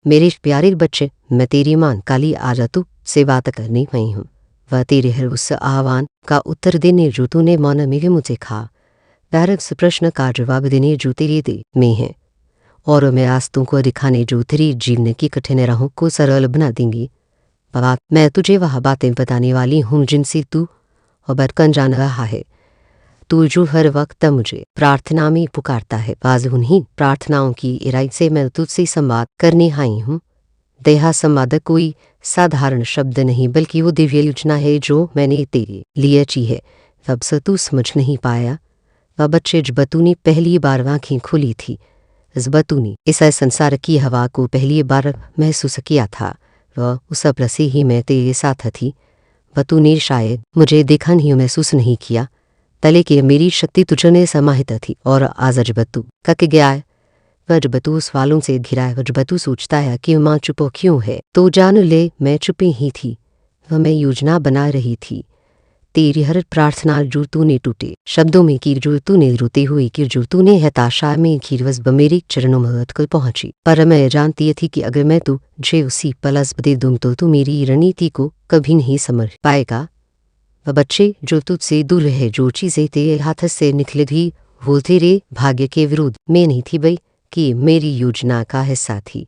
मेरे प्यारे बच्चे, मैं तेरी मां काली आजातू से बात करने आई हूँ। वह तेरे हर उस आह्वान का उत्तर देने जो तूने मौन में मुझे कहा, वह उस प्रश्न का जवाब देने जो तेरे दिल में है, और मैं आज तुमको दिखाने जो तेरी जीवन की कठिन राहों को सरल बना देंगी। बाबा, मैं तुझे वह बातें बताने वाली हूँ जिनसे तू अब अटकन जान रहा है। तू जो हर वक्त मुझे प्रार्थना में पुकारता है, आज उन्हीं प्रार्थनाओं की इरादे से मैं तुझसे संवाद करने आई हूँ। देहा संवाद कोई साधारण शब्द नहीं, बल्कि वो दिव्य योजना है जो मैंने तेरे लिए रची है। तब से तू समझ नहीं पाया। वह बच्चे जब तूने पहली बार आँखें खोली थी, जब तूने इस संसार की हवा को पहली बार महसूस किया था, वह उस पल से ही मैं तेरे साथ थी। वह तूने शायद मुझे देखा नहीं, महसूस नहीं किया, तले कि मेरी शक्ति तुझने समाहित थी। और आज जब तू कक गया है, वह जब तू सवालों से घिरा है, वह जब तू सोचता है कि माँ चुप क्यों है, तो जान ले मैं चुप ही थी। वह मैं योजना बना रही थी। तेरी हर प्रार्थना जो तूने टूटे शब्दों में की, जो तूने रोते हुए की, जो तूने हताशा में की, वह मेरे चरणों में अटकल पहुंची। पर मैं जानती थी कि अगर मैं तुझे उसी पलस दे दूं तो तू मेरी रणनीति को कभी नहीं समझ पाएगा। वह बच्चे जो तुझसे दूर है, जो चीजें तेरे हाथ से निकली थी, वो तेरे भाग्य के विरोध में नहीं थी, भाई कि मेरी योजना का हिस्सा थी।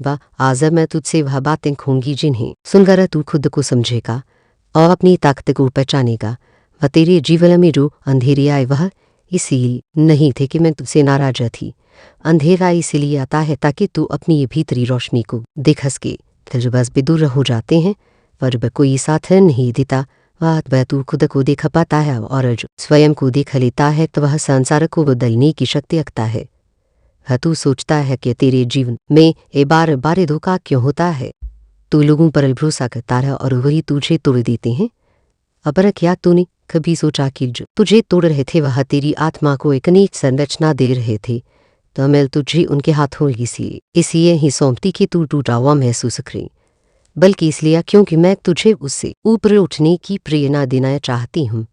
वह आज मैं तुझसे वह बातें कहूंगी जिन्हें सुनकर तू खुद को समझेगा और अपनी ताकत को पहचानेगा। वह तेरे जीवन में जो अंधेरे आए, वह इसीलिए नहीं थे कि मैं तुझसे नाराज थी। अंधेरा इसीलिए आता है ताकि तू अपनी ये भीतरी रोशनी को देख सके। तजुर्बा भी दूर हो जाते हैं, पर जब कोई साथ नहीं देता, वह तू खुद को देख पाता है, और जो स्वयं को देख लेता है तो वह संसार को बदलने की शक्ति रखता है। तू सोचता है कि तेरे जीवन में ये बार बार धोखा क्यों होता है। तू लोगों पर भरोसा करता है और वही तुझे तोड़ देते हैं। अब क्या तूने कभी सोचा कि जो तुझे तोड़ रहे थे वह तेरी आत्मा को एक नई संरचना दे रहे थे। तो मैं तुझे उनके हाथों इसलिए ही सौंपती कि तू टूटा हुआ महसूस करे, बल्कि इसलिए क्योंकि मैं तुझे उससे ऊपर उठने की प्रेरणा देना चाहती हूँ।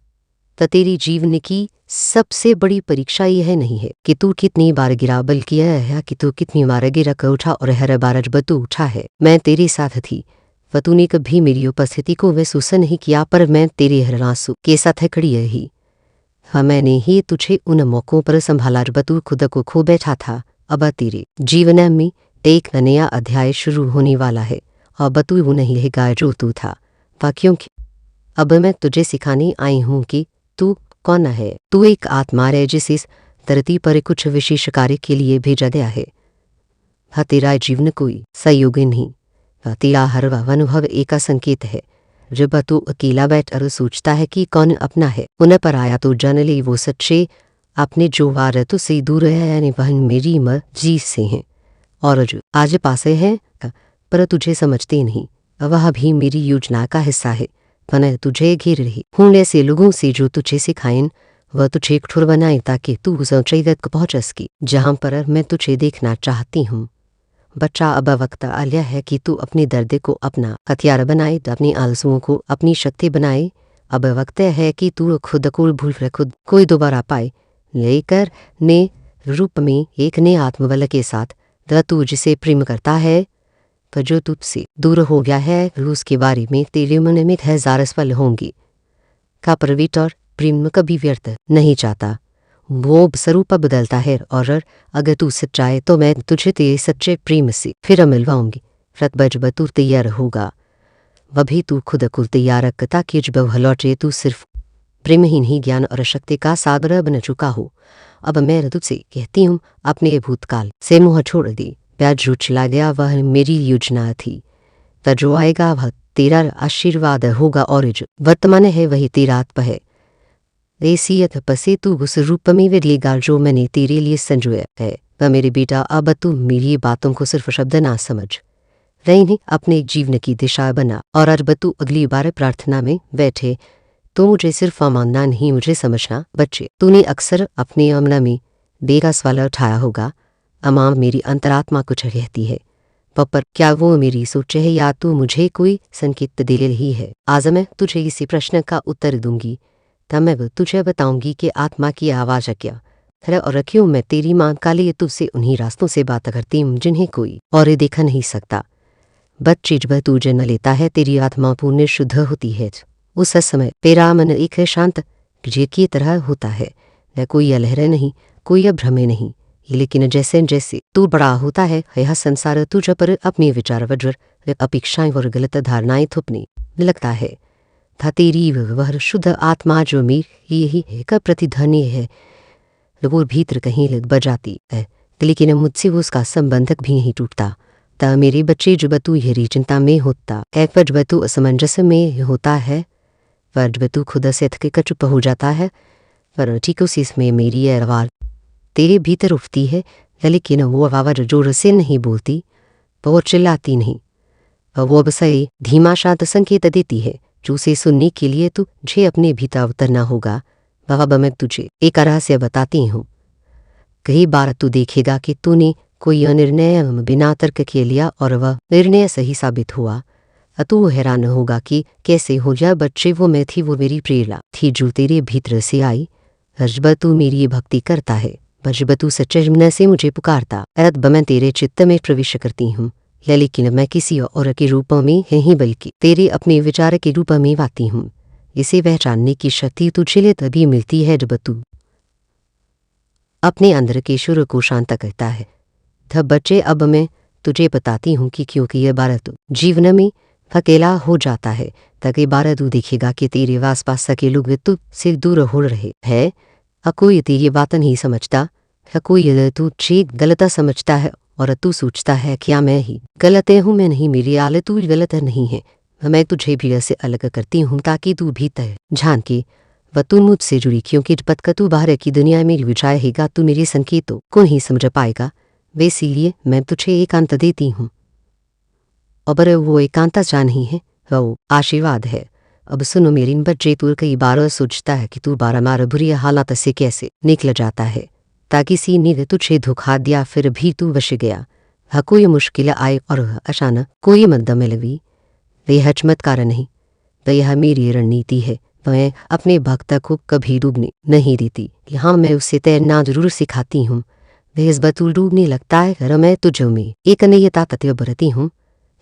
तो तेरी जीवन की सबसे बड़ी परीक्षा यह नहीं है कि तू कितनी बार गिरा, बल्कि यह है कि तू कितनी बार गिरा कर उठा, और हर बार जब तू उठा है मैं तेरे साथ थी। वह तूने कभी मेरी उपस्थिति को महसूस नहीं किया, पर मैं तेरे हर आंसू के साथ खड़ी रही। हाँ, मैंने ही तुझे उन मौकों पर संभाला जब तू खुद को खो बैठा था। अब तेरे जीवन में एक नया अध्याय शुरू होने वाला है। अब तू वो नहीं रहेगा जो तू था, क्योंकि अब मैं तुझे सिखाने आई हूँ कि तू कौन है। तू एक आत्मा है जिसे इस धरती पर कुछ विशेष कार्य के लिए भेजा गया है। तेरा जीवन कोई सहयोग नहीं, तेरा हर अनुभव एक संकेत है। जब तू अकेला बैठ और सोचता है कि कौन अपना है, उन पर आया तो जान ले वो सच्चे अपने जो वार तुझसे दूर है, यानी वह मेरी मर्जी से हैं, और जो आज पास है पर तुझे समझते नहीं, वह भी मेरी योजना का हिस्सा है। मैं तुझे घेर रही हूँ ऐसे लोगों से जो तुझे सिखाएं, वह तुझे कठोर बनाए ताकि तू उस ऊंचाई तक पहुँच सके जहाँ पर मैं तुझे देखना चाहती हूँ। बच्चा, अब वक्त आ गया है कि तू अपने दर्द को अपना हथियार बनाए, अपनी आंसुओं को अपनी शक्ति बनाए। अब वक्त है कि तू खुद को भूल कर खुद कोई दोबारा पाए, लेकर ने रूप में एक नए आत्मबल के साथ। तू जिसे प्रेम करता है, पर जो तुझसे दूर हो गया है, उसके बारे में तेरे मन में 1000 सवाल होंगे। का प्रवीट और प्रेम कभी व्यर्थ नहीं चाहता, वो स्वरूप बदलता है, और अगर तू सच्चाए तो मैं तुझे तेरे सच्चे प्रेम से फिर मिलवाऊंगी। जब तू तैयार होगा, वही तू खुद को तैयार रख, ताकि जब वह लौटे तू सिर्फ प्रेम ही नहीं, ज्ञान और शक्ति का सागर बन चुका हो। अब मैं तुझसे कहती हूँ, अपने भूतकाल से मुँह छोड़ दे। प्यार जो चला गया वह मेरी योजना थी, तो जो आएगा वह तेरा आशीर्वाद होगा, और जो वर्तमान है वही तेरा आत्मा है। ऐसियत पसे तू उस रूप में बदलेगा जो मैंने तेरे लिए संजोया है। वह मेरे बेटा, अब तू मेरी बातों को सिर्फ शब्द ना समझ नहीं, अपने जीवन की दिशा बना। और अब तू अगली बार प्रार्थना में बैठे तो मुझे सिर्फ मानना नहीं, मुझे समझना। बच्चे, तूने अक्सर अपने अमला में बेगा सवाल उठाया होगा, अमां मेरी अंतरात्मा कुछ कहती है, पर क्या वो मेरी सोच है या तू मुझे कोई संकेत दे रही है। आज मैं तुझे इसी प्रश्न का उत्तर दूंगी, तब मैं तुझे बताऊंगी कि आत्मा की आवाज़ क्या है और क्यों मैं तेरी माँ काली तुझसे उन्हीं रास्तों से बात करती हूँ जिन्हें कोई और देखा नहीं सकता। बच्चे जब तू जन्म लेता है तेरी आत्मा पूर्ण शुद्ध होती है। उस समय तेरा मन एक शांत जे की तरह होता है, न कोई अलहर नहीं, कोई भ्रमे नहीं। लेकिन जैसे जैसे तू बड़ा होता है यह संसार तुझ पर अपने विचार वज्र अपेक्षाएं और गलत धारणाएं थोपने लगता है। था तेरी वह शुद्ध आत्मा जो मेरी यही है का प्रतिध्वनि है, वो भीतर कहीं लग बजाती है, लेकिन मुझसे उसका संबंधक भी नहीं टूटता। ता मेरे बच्चे जब तू यही चिंता में होता है, पर जब तू असमंजस में होता है, पर जब तू खुद से थक चुप हो जाता है, पर ठीक उसी में मेरी आवाज़ तेरे भीतर उठती है, लेकिन वो आवाज़ जोर से नहीं बोलती, वो चिल्लाती नहीं, वो बस धीमा शांत संकेत देती है जो उसे सुनने के लिए तुझे अपने भीतर उतरना होगा। बाबा मैं तुझे एक रहस्य बताती हूँ। कई बार तू देखेगा कि तूने कोई निर्णय बिना तर्क के लिया और वह निर्णय सही साबित हुआ। तू हैरान होगा कि कैसे हो जा बच्चे वो मैं थी, वो मेरी प्रेरणा थी जो तेरे भीतर से आई। जब तू मेरी भक्ति करता है, जब तू सच्चे मन से मुझे पुकारता, अब मैं तेरे चित्त में प्रवेश करती हूँ, लेकिन मैं किसी और के रूप में नहीं बल्कि तेरे अपने विचार के रूप में आती हूँ। इसे पहचानने की शक्ति तुझे लिए तभी मिलती है जब तू अपने अंदर के शुरू को शांत करता है। तब बच्चे अब मैं तुझे बताती हूँ कि क्योंकि यह बार तू जीवन में अकेला हो जाता है, ताकि बार तू देखेगा कि तेरे आस पास के लोग तुझसे दूर हो रहे हैं। कोई तेरी बात नहीं समझता, कोई तुझे गलत समझता है और तू सोचता है क्या मैं ही गलत हूँ। मैं नहीं, मेरी हालत तू गलत नहीं है, मैं तुझे भी ऐसे अलग करती हूँ ताकि तू भी तय जान के वह तू मुझसे जुड़ी, क्योंकि जब तक तू बाहर की दुनिया में विचारेगा तू मेरे संकेतों को नहीं समझ पाएगा। वे इसीलिए मैं तुझे एकांत देती हूँ। अब वो एकांत जा नहीं है, वो आशीर्वाद है। अब सुनो मेरी बच्चे, तू कई बार सोचता है कि तू बारम्बार बुरी हालात से कैसे निकल जाता है, ताकि सी ने तुझे धोखा दिया फिर भी तू बच गया। कोई मुश्किल आए और अचानक कोई मदद मिलवी, वह चमत्कार नहीं, वह मेरी रणनीति है। मैं अपने भक्त को कभी डूबने नहीं देती। हाँ, मैं उसे तैरना जरूर सिखाती हूँ। वह इस बतूल डूबने लगता है और मैं तुझ में एक नयता तत्व बरती हूँ।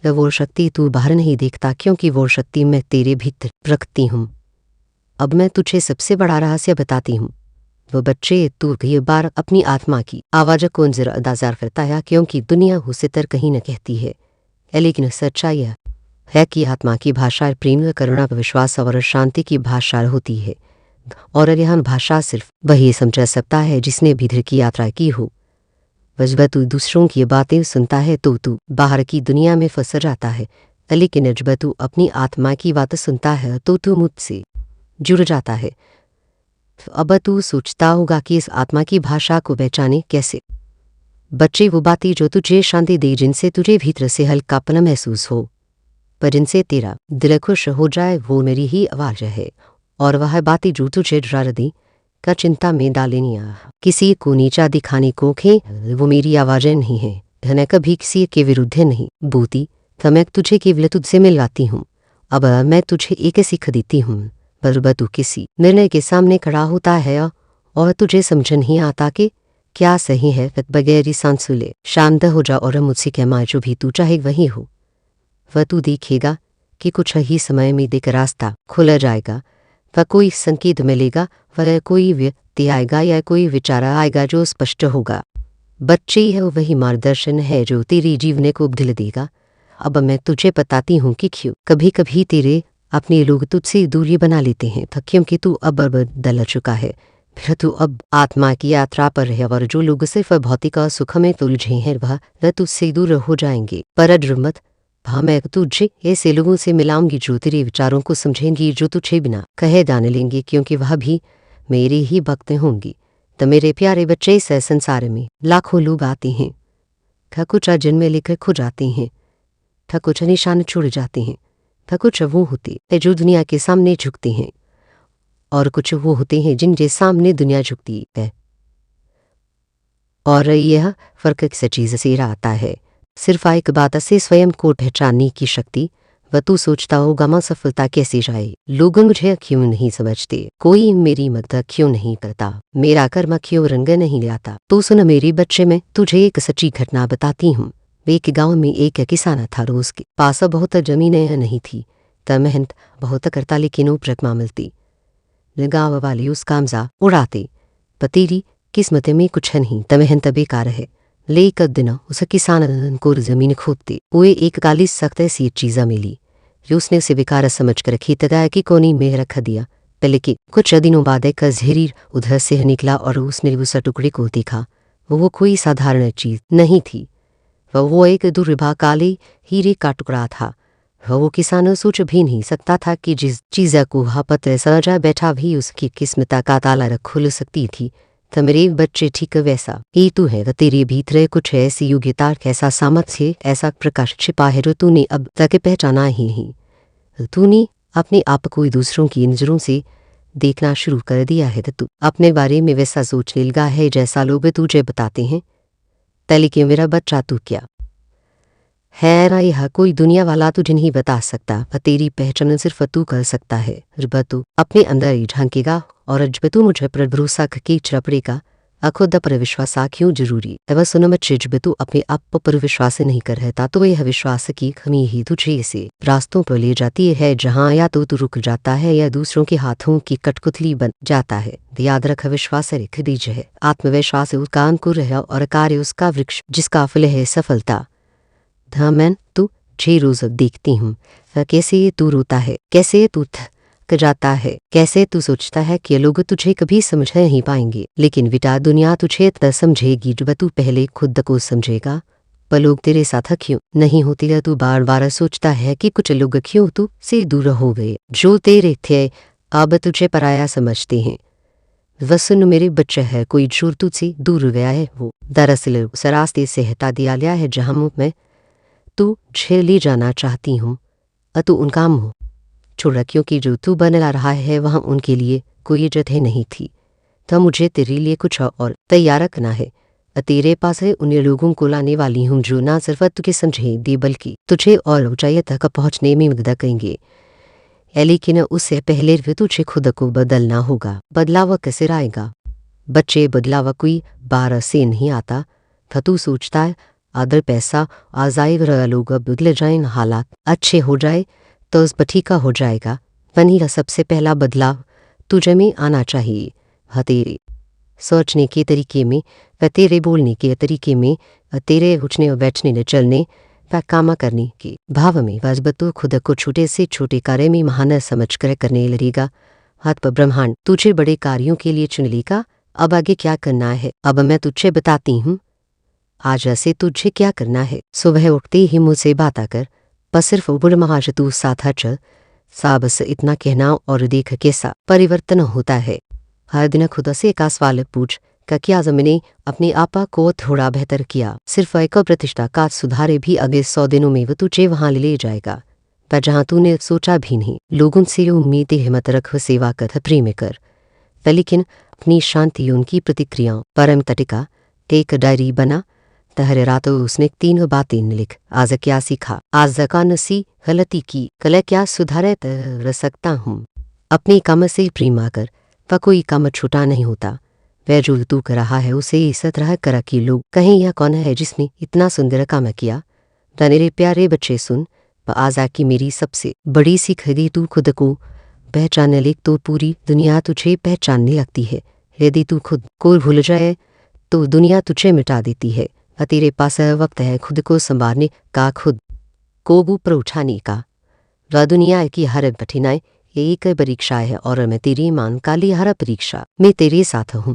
वो शक्ति तू बाहर नहीं देखता, क्योंकि वो शक्ति मैं तेरे भीतर रखती हूँ। अब मैं तुझे सबसे बड़ा रहस्य बताती हूँ। वो बच्चे, तू कई बार अपनी आत्मा की आवाज़ को नजरअंदाज करता है, क्योंकि दुनिया उसे तर कहीं न कहती है, लेकिन सच्चाई यह है कि आत्मा की भाषा प्रेम, करुणा, विश्वास और शांति की भाषा होती है। और यह भाषा सिर्फ वही समझ सकता है जिसने भीतर की यात्रा की हो। जब तू दूसरों की बातें सुनता है तो तू बाहर की दुनिया में फंस जाता है, लेकिन जब तू अपनी आत्मा की बात सुनता है तो तू मुझसे जुड़ जाता है। अब तू सोचता होगा कि इस आत्मा की भाषा को पहचाने कैसे। बच्चे, वो बातें जो तुझे शांति दे, जिनसे तुझे भीतर से हल्कापन महसूस हो, पर जिनसे तेरा दिल खुश हो जाए, वो मेरी ही आवाज़ है। और वह बातें जो तुझे डरा दी का चिंता में डालेनी किसी को नीचा दिखाने को खे, वो मेरी आवाज़ें नहीं है। धन कभी किसी के विरुद्ध नहीं बोती, तो मैं तुझे केवल तुझसे मिलवाती हूँ। अब मैं तुझे एक सीख देती हूँ। पर तू किसी निर्णय के सामने खड़ा होता है और तुझे समझ नहीं आता कि क्या सही है, बगैर सांसों ले शांत हो जा और मुझसे कह, जो भी तू चाहे वही हो। वह तू देखेगा कि कुछ ही समय में देख रास्ता खुल जाएगा, वह कोई संकेत मिलेगा, वह कोई व्यक्ति आएगा या कोई विचार आएगा जो स्पष्ट होगा। बच्चे, है वही मार्गदर्शन है जो तेरे जीवन को बदल देगा। अब मैं तुझे बताती हूँ कि क्यों कभी कभी तेरे अपने लोग तुझसे दूरी बना लेते हैं, क्योंकि तू अब बदल चुका है। फिर तू अब आत्मा की यात्रा पर है, और जो लोग सिर्फ भौतिक सुख में उलझे हैं वह तुझसे दूर हो जाएंगे। पर डर मत, हाँ, मैं तुझे ऐसे लोगों से मिलाऊंगी जो तेरे विचारों को समझेंगी, जो तुझे बिना कहे जान लेंगे, क्योंकि वह भी मेरे ही भक्त होंगी। तो मेरे प्यारे बच्चे, इस संसार में लाखों लोग आते हैं, कुछ जन्म लेकर खो जाते हैं, कुछ निशान छोड़ जाते हैं, कुछ वो होते हैं जो दुनिया के सामने झुकते हैं, और कुछ वो होते हैं जिनके सामने दुनिया झुकती है। और यह फर्क किस चीज़ से आता है? सिर्फ एक बात से स्वयं को पहचानने की शक्ति। वह तू सोचता होगा मां सफलता कैसे जाए, लोग मुझे क्यों नहीं समझते, कोई मेरी मदद क्यों नहीं करता, मेरा कर्म क्यों रंग नहीं लाता। तो सुन मेरे बच्चे, मैं तुझे एक सच्ची घटना बताती हूँ। एक गांव में एक किसान था। रोज के पास बहुत जमीनें नहीं थी, त मेहनत बहुत करता लेकिन उपरक मिलती। गाँव वाले उस कामजा उड़ाते, पर तेरी किस्मत में कुछ नहीं, त मेहनत बेकार है। लेकर दिन उस किसान को जमीन खोदते हुए एक काली सख्त ऐसी चीज़ा मिली जो उसने उसे बेकार समझ कर खेत गाय की कोनी में रख दिया। पहले कि कुछ दिनों बाद एक जहरीर उधर से निकला और उसने उस टुकड़े को देखा। वो कोई साधारण चीज नहीं थी, वो एक दुर्लभ काले हीरे का टुकड़ा था। वो किसान सोच भी नहीं सकता था कि जिस चीज़ को हापत सजा बैठा भी उसकी किस्मत का ताला खुल सकती थी। तो मेरे बच्चे ठीक वैसा ही तू है। तेरे भीतर कुछ ऐसी योग्यता, ऐसा सामर्थ्य, ऐसा प्रकाश छिपा है जो तूने अब तक पहचाना ही नहीं। तूने अपने आप को दूसरों की नजरों से देखना शुरू कर दिया है। तो तू अपने बारे में वैसा सोचने लगा है जैसा लोग तुझे बताते हैं। लेकिन मेरा बच्चा, तू क्या है, यह कोई दुनिया वाला तुझे नहीं बता सकता। तेरी पहचान सिर्फ तू कर सकता है। जब तू अपने अंदर ही झांकेगा और जब तू मुझे पर भरोसा करके चपड़ेगा, खुद पर विश्वास क्यों जरूरी है। वह सुनो बच्चे, जब तू अपने आप पर विश्वास नहीं कर रहता तो यह विश्वास की कमी ही तुझे ऐसे रास्तों पर ले जाती है जहाँ या तो तू रुक जाता है या दूसरों के हाथों की कठपुतली बन जाता है। याद रख, विश्वास रख दीजिए है, आत्मविश्वास उसका अंकुर है और कार्य उसका वृक्ष जिसका फल है सफलता। मैं तू 6 रोज देखती हूँ कैसे तू रोता है, कैसे तू थक जाता है, कैसे तू सोचता है कि लोग तुझे कभी समझ नहीं पाएंगे। लेकिन बेटा, दुनिया तुझे तब समझेगी जब तू पहले खुद को समझेगा। पर लोग तेरे साथ क्यों नहीं होते? तू बार बार सोचता है कि कुछ लोग क्यों तू से दूर हो गए, जो तेरे थे अब तुझे पराया समझते हैं। वह सुन मेरे बच्चे है, कोई जोर तुझसे दूर गया है, वो दरअसल उस रास्ते से हटा दिया गया है जहाँ मैं तू ले जाना चाहती हूँ। तू उनका मुँह छोड़ा, क्योंकि जो तू बना रहा है वहाँ उनके लिए कोई जगह नहीं थी। तो मुझे तेरे लिए कुछ और तैयार रखना है। तेरे पास है उन लोगों को लाने वाली हूँ जो ना सिर्फ तुझे समझे दे बल्कि तुझे और ऊंचाई तक पहुँचने में मदद करेंगे। लेकिन उससे पहले भी तुझे खुद को बदलना होगा। बदलाव कैसे आएगा बच्चे? बदलाव कोई बार से नहीं आता। तू सोचता है आदर पैसा आ जाए, लोग बदल जाए, हालात अच्छे हो जाए तो उस पर ठीक हो जाएगा। वही सबसे पहला बदलाव तुझे में आना चाहिए। तेरे सोचने के तरीके में, तेरे बोलने के तरीके में, तेरे उठने और बैठने चलने व काम करने के भाव में। बस तू खुद को छोटे से छोटे कार्य में महान समझ कर करने लगेगा। हाथ पर ब्रह्मांड तुझे बड़े कार्यों के लिए चुन लेगा। अब आगे क्या करना है अब मैं तुझे बताती हूँ। आज ऐसे तुझे क्या करना है? सुबह उठते ही मुझसे बात कर, पर सिर्फ बुढ़ महाज तू साथा चल। साबस इतना कहना और देख कैसा परिवर्तन होता है। हर दिन खुद से एक सवाल पूछ का क्या मैंने अपने आपा को थोड़ा बेहतर किया? सिर्फ एक प्रतिष्ठा का सुधारे भी अगले 100 दिनों में वो तुझे वहां ले जाएगा, पर जहां तूने सोचा भी नहीं। लोगों से उम्मीद हिम्मत रख, सेवा कर, प्रेम कर, लेकिन अपनी शांति उनकी प्रतिक्रियाओं परम तटिका। एक डायरी बना, हर रात उसने 3 बातें लिख। आज क्या सीखा, आज कौन सी गलती की, कल क्या सुधारे कर सकता हूँ। अपने काम से प्रेम कर, वह कोई काम छोटा नहीं होता। वह जो तू कर रहा है उसे इस तरह कर कि लोग कहें यह कौन है जिसने इतना सुंदर काम किया। मेरे प्यारे बच्चे सुन, आज की मेरी सबसे बड़ी सीख है, तू खुद को पहचान ले तो पूरी दुनिया तुझे पहचानने लगती है। यदि तू खुद को भूल जाए तो दुनिया तुझे मिटा देती है। तेरे पास वक्त है खुद को संभालने का, खुद को ऊपर उठाने का। वह दुनिया की हर कठिनाई एक परीक्षा है और मैं तेरी मान काली हर परीक्षा में तेरे साथ हूँ।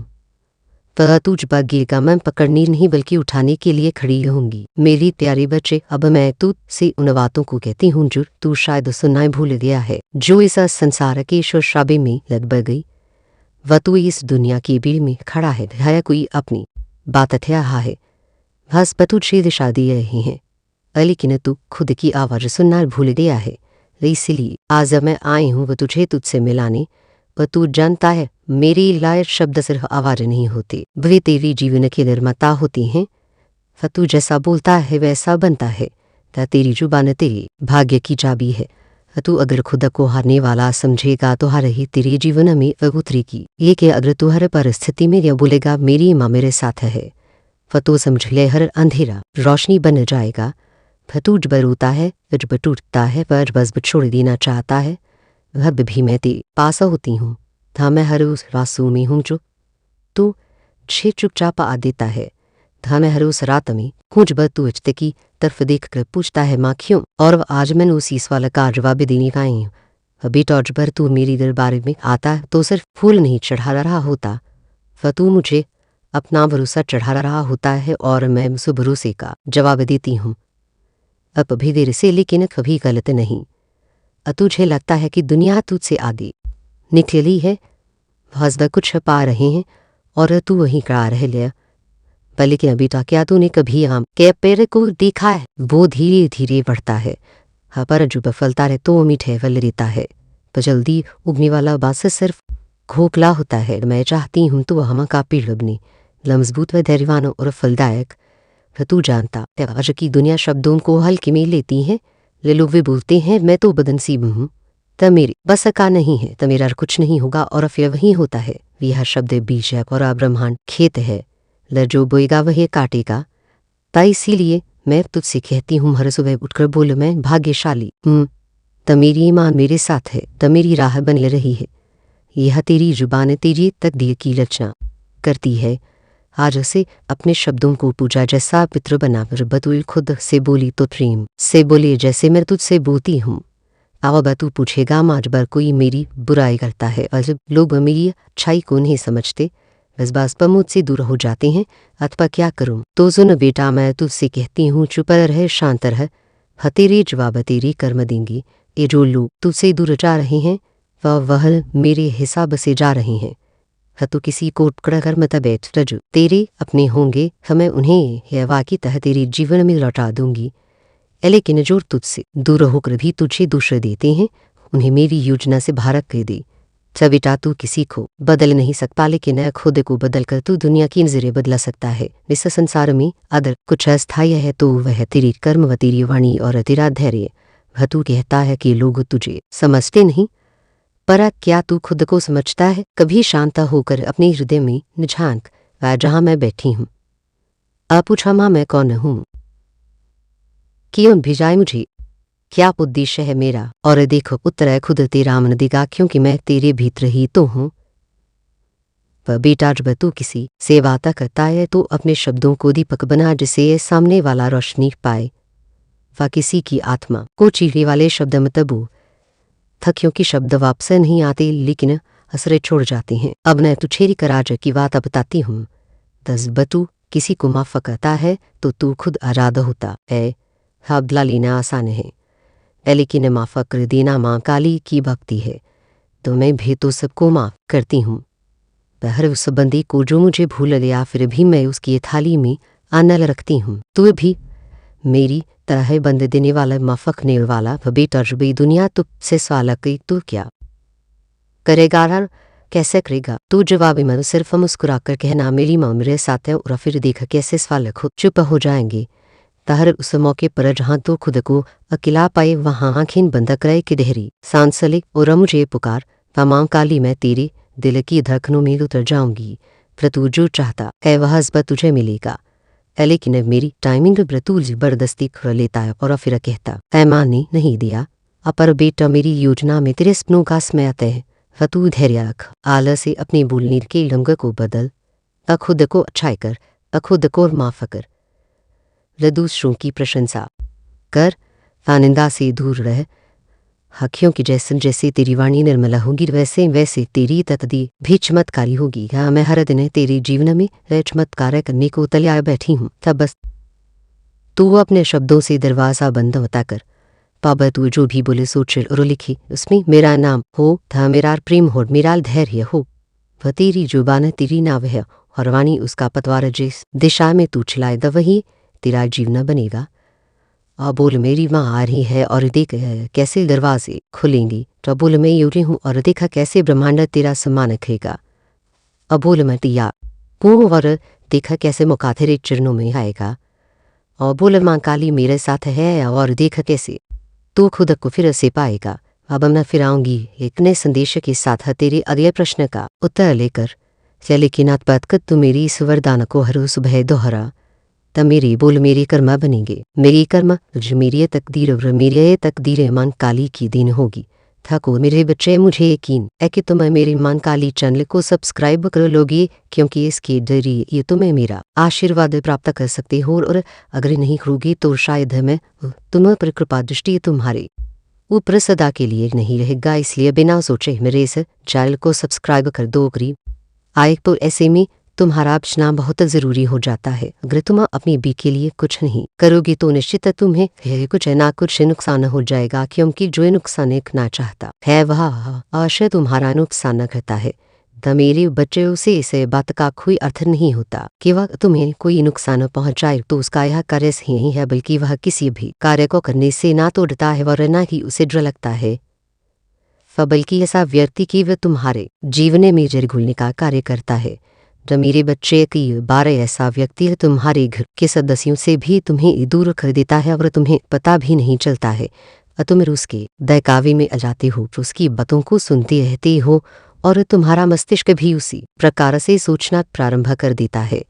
वह तुझ भाग्य का मैं पकड़ने नहीं बल्कि उठाने के लिए खड़ी होंगी। मेरी प्यारे बच्चे, अब मैं तुझ से उन बातों को कहती हूँ जो तू शायद सुनना भूल गया है, जो इस संसार के शोशाबे में लग बह गई। वह तू इस दुनिया की भीड़ में खड़ा है, कोई अपनी बात रहा है, बस तुझे दिशा दे रहे हैं, लेकिन तू खुद की आवाज़ सुनना भूल गया है। इसलिए आज मैं आई हूँ तुझे तुझसे मिलाने। पर तू जानता है मेरी लायक शब्द सिर्फ आवाज़ नहीं होते, वे तेरी जीवन के निर्माता होती हैं। तू जैसा बोलता है वैसा बनता है। तेरी जुबान तेरी भाग्य की चाबी है। तू अगर खुद को हारने वाला समझेगा तो हार ही तेरे जीवन में उतरेगी। ये कि अगर तू हर परिस्थिति में यह बोलेगा मेरी माँ मेरे साथ है, तो समझ ले हर अंधेरा रोशनी बन जाएगा। तू जब रोता है, जब टूटता है, पर बस छोड़ देना चाहता है, अब भी मैं तेरे पास होती हूँ। था मैं हर उस रासू में हूँ जो तू छे चुपचाप आ देता है। था मैं हर उस रात में हूँ जब तू अचते की तरफ देख कर पूछता है माँ क्यों। और आज मैंने उसी सवाल का जवाब देने का आई हूँ। बेटा जब तू मेरी दरबार में आता तो सिर्फ फूल नहीं चढ़ा रहा होता, तू मुझे अपना भरोसा चढ़ा रहा होता है और मैं उस भरोसे का जवाब देती हूँ। अब भी देर से लेकिन कभी गलत नहीं। तुझे लगता है कि दुनिया तुझसे आगे निकली है, हसब कुछ पा रहे हैं और तू वहीं कड़ा रह लिया। लेकिन बेटा क्या तूने कभी आम के पेड़ को देखा है? वो धीरे धीरे बढ़ता है, पर जब फलता है तो मीठे फल देता है। पर जल्दी उगने वाला बांस सिर्फ खोखला होता है। मैं चाहती हूँ तो हम का पेड़ बने, मजबूत व धैर्यवान और फलदायक। तू जानता आज की दुनिया शब्दों को हल्के में लेती है। ले लोग वे बोलते हैं मैं तो बदनसीब हूँ, तब मेरी बस का नहीं है, तब मेरा कुछ नहीं होगा, और फिर वही होता है। यह शब्द बीज है और ब्रह्मांड खेत है, ल जो बोएगा वही काटेगा। ताई इसीलिए मैं तुझसे कहती हूँ हर सुबह उठकर बोल मैं भाग्यशाली हूँ, तब मेरी माँ मेरे साथ है, तब मेरी राह बन रही है। यह तेरी जुबान तेरी तकदीर की रचना करती है। आज से अपने शब्दों को पूजा जैसा पितृ बना कर बतूल खुद से बोली तो प्रेम से बोले जैसे मैं तुझसे बोलती हूँ। अब तू पूछेगा माँ जब कोई मेरी बुराई करता है और जब लोग मेरी अच्छाई को नहीं समझते, बस बास पर मुझसे दूर हो जाते हैं, अथवा क्या करूँ? तो सुन बेटा मैं तुझसे कहती हूँ चुप रह, शांत रह, तेरे जवाब तेरे कर्म देंगे। ये जो लोग तुझसे दूर जा रहे हैं वह मेरे हिसाब से जा रहे हैं। तो किसी को टुकड़ा कर मत बैठ रजू, तेरे अपने होंगे, हमें उन्हें यह वाकई तह तेरे जीवन में लौटा दूंगी। लेकिन जो तुझसे दूर होकर भी तुझे दोष देते हैं उन्हें मेरी योजना से बाहर कर दे। बेटा तू किसी को बदल नहीं सकता, लेकिन खुद को बदल कर तू दुनिया की नजरें बदला सकता है। इस संसार में अगर कुछ अस्थायी है तो वह तेरी कर्म व तेरी वाणी और तेरा धैर्य। वह तू कहता है कि लोग तुझे समझते नहीं, पर क्या तू खुद को समझता है? कभी शांत होकर अपने हृदय में झांक, जहां मैं बैठी हूँ। पूछा माँ मैं कौन हूँ, क्यों भिजाए मुझे, क्या उद्देश्य है मेरा? और देखो उत्तर खुद तेरा मन देगा, क्योंकि मैं तेरे भीतर ही तो हूँ। बेटा जब तू किसी से बात करता है तो अपने शब्दों को दीपक बना जिसे सामने वाला रोशनी पाए। व किसी की आत्मा को चीरने वाले शब्द मत बोल, क्योंकि शब्द वापस नहीं आते लेकिन असर छोड़ जाते हैं। अब मैं तुझे कराज की बात बताती हूँ। दस बतू किसी को माफ करता है तो तू खुद आजाद होता है। बदला लेना आसान है, लेकिन माफ कर देना माँ काली की भक्ति है। तो मैं भी तो सबको माफ करती हूँ, हर उस बंदी को जो मुझे भूल लिया, फिर भी मैं उसकी थाली में अन्न रखती हूँ। तू भी मेरी तरह बंद देने वाला माफ करने वाला बेटा जुबी दुनिया तुझसे सवाल की तू क्या करेगा, कैसे करेगा? तू जवाब में सिर्फ मुस्कुराकर कहना मेरी माँ मेरे साथ है, और फिर देख कैसे सवाल खुद चुप हो जाएंगे। तहर उस मौके पर जहाँ तो खुद को अकेला पाए वहाँ आँखें बंद करे कि गहरी सांस ले और मुझे पुकार, व माँ काली मैं तेरे दिल की धड़कनों में उतर जाऊंगी। फिर तू जो चाहता है वह हस्बत तुझे मिलेगा, लेकिन मेरी टाइमिंग ब्रतूल जबरदस्ती कर लेता है और फिर कहता है माँ ने नहीं दिया। अपर बेटा मेरी योजना में तेरे सपनों का समय आता है, तू धैर्य रख, आलस से अपने बोलने के रंग को बदल, खुद को अच्छाई कर, खुद को माफ कर, दूसरों की प्रशंसा कर, निंदा से दूर रह। क्योंकि जैसे जैसे तेरी वाणी निर्मला होगी वैसे वैसे तेरी तकदीर भी चमत्कारी होगी। मैं हर दिन तेरे जीवन में चमत्कार करने को तैयार बैठी हूँ। तब बस तू अपने शब्दों से दरवाज़ा बंद होता कर। पाबा तू जो भी बोले सोच और लिखी उसमें मेरा नाम हो, था मेरा प्रेम हो, मेरा धैर्य हो। वह तेरी जुबान तेरी नाव है और वाणी उसका पतवार जिस दिशा में तू चलाए वही तेरा जीवन बनेगा। अब बोल मेरी माँ आ रही है और देख कैसे दरवाजे खुलेंगी। तो बोल मैं यूरी हूँ और देखा कैसे ब्रह्मांड तेरा सम्मान रखेगा। अब बोल मैं तिया हूँ और देखा कैसे मौका तेरे चरणों में आएगा। और बोले माँ काली मेरे साथ है और देख कैसे तू खुद को फिर से पाएगा। अब मैं फिर आऊंगी एक नए संदेश के साथ तेरे अगले प्रश्न का उत्तर लेकर। लेकिन आत्मत तू मेरी इस वरदान को हर सुबह दोहरा तब मेरी बोल मेरे कर्म बनेंगे। मेरी कर्म जो मेरी तकदीर और मेरी तकदीर मां काली की दिन होगी। ठाकुर मेरे बच्चे मुझे यकीन है कि तुम मेरी मां काली चैनल को सब्सक्राइब कर लोगे, क्योंकि इसके जरिए ये तुम्हें मेरा आशीर्वाद प्राप्त कर सकते हो। और अगर नहीं करोगे तो शायद मैं तुम पर कृपा दृष्टि तुम्हारे ऊपर सदा के लिए नहीं रहेगा। इसलिए बिना सोचे मेरे इस चैनल को सब्सक्राइब कर दो। करीब आए तो ऐसे में तुम्हारा बचना बहुत ज़रूरी हो जाता है। अगर तुम अपनी बी के लिए कुछ नहीं करोगे तो निश्चित तुम्हें कुछ ना कुछ नुकसान हो जाएगा, क्योंकि जो नुकसान ना चाहता है वह अवश्य तुम्हारा नुकसान करता है। द मेरे बच्चों से इस बात का कोई अर्थ नहीं होता कि वह तुम्हें कोई नुकसान पहुंचाए तो उसका यह कार्य सही नहीं है, बल्कि वह किसी भी कार्य को करने से ना तोड़ता है और न ही उसे डर लगता है, बल्कि ऐसा व्यक्ति कि वह तुम्हारे जीवन में जड़ घुलने का कार्य करता है। जब मेरे बच्चे की बार ऐसा व्यक्ति है तुम्हारे घर के सदस्यों से भी तुम्हें दूर कर देता है और तुम्हें पता भी नहीं चलता है। तुम उसके बहकावे में आ जाते हो, उसकी बातों को सुनते रहते हो और तुम्हारा मस्तिष्क भी उसी प्रकार से सोचना प्रारंभ कर देता है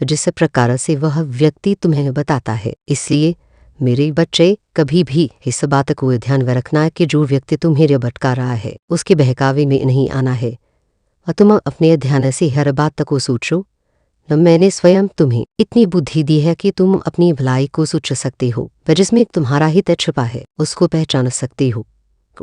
जिस प्रकार से वह व्यक्ति तुम्हें बताता है। इसलिए मेरे बच्चे कभी भी इस बात को ध्यान में रखना है कि जो व्यक्ति तुम्हें भटका रहा है उसके बहकावे में नहीं आना है। और तुम अपने ध्यान से हर बात को सोचो। मैंने स्वयं तुम्हें इतनी बुद्धि दी है कि तुम अपनी भलाई को सोच सकते हो, जिसमें तुम्हारा हित छिपा है उसको पहचान सकते हो।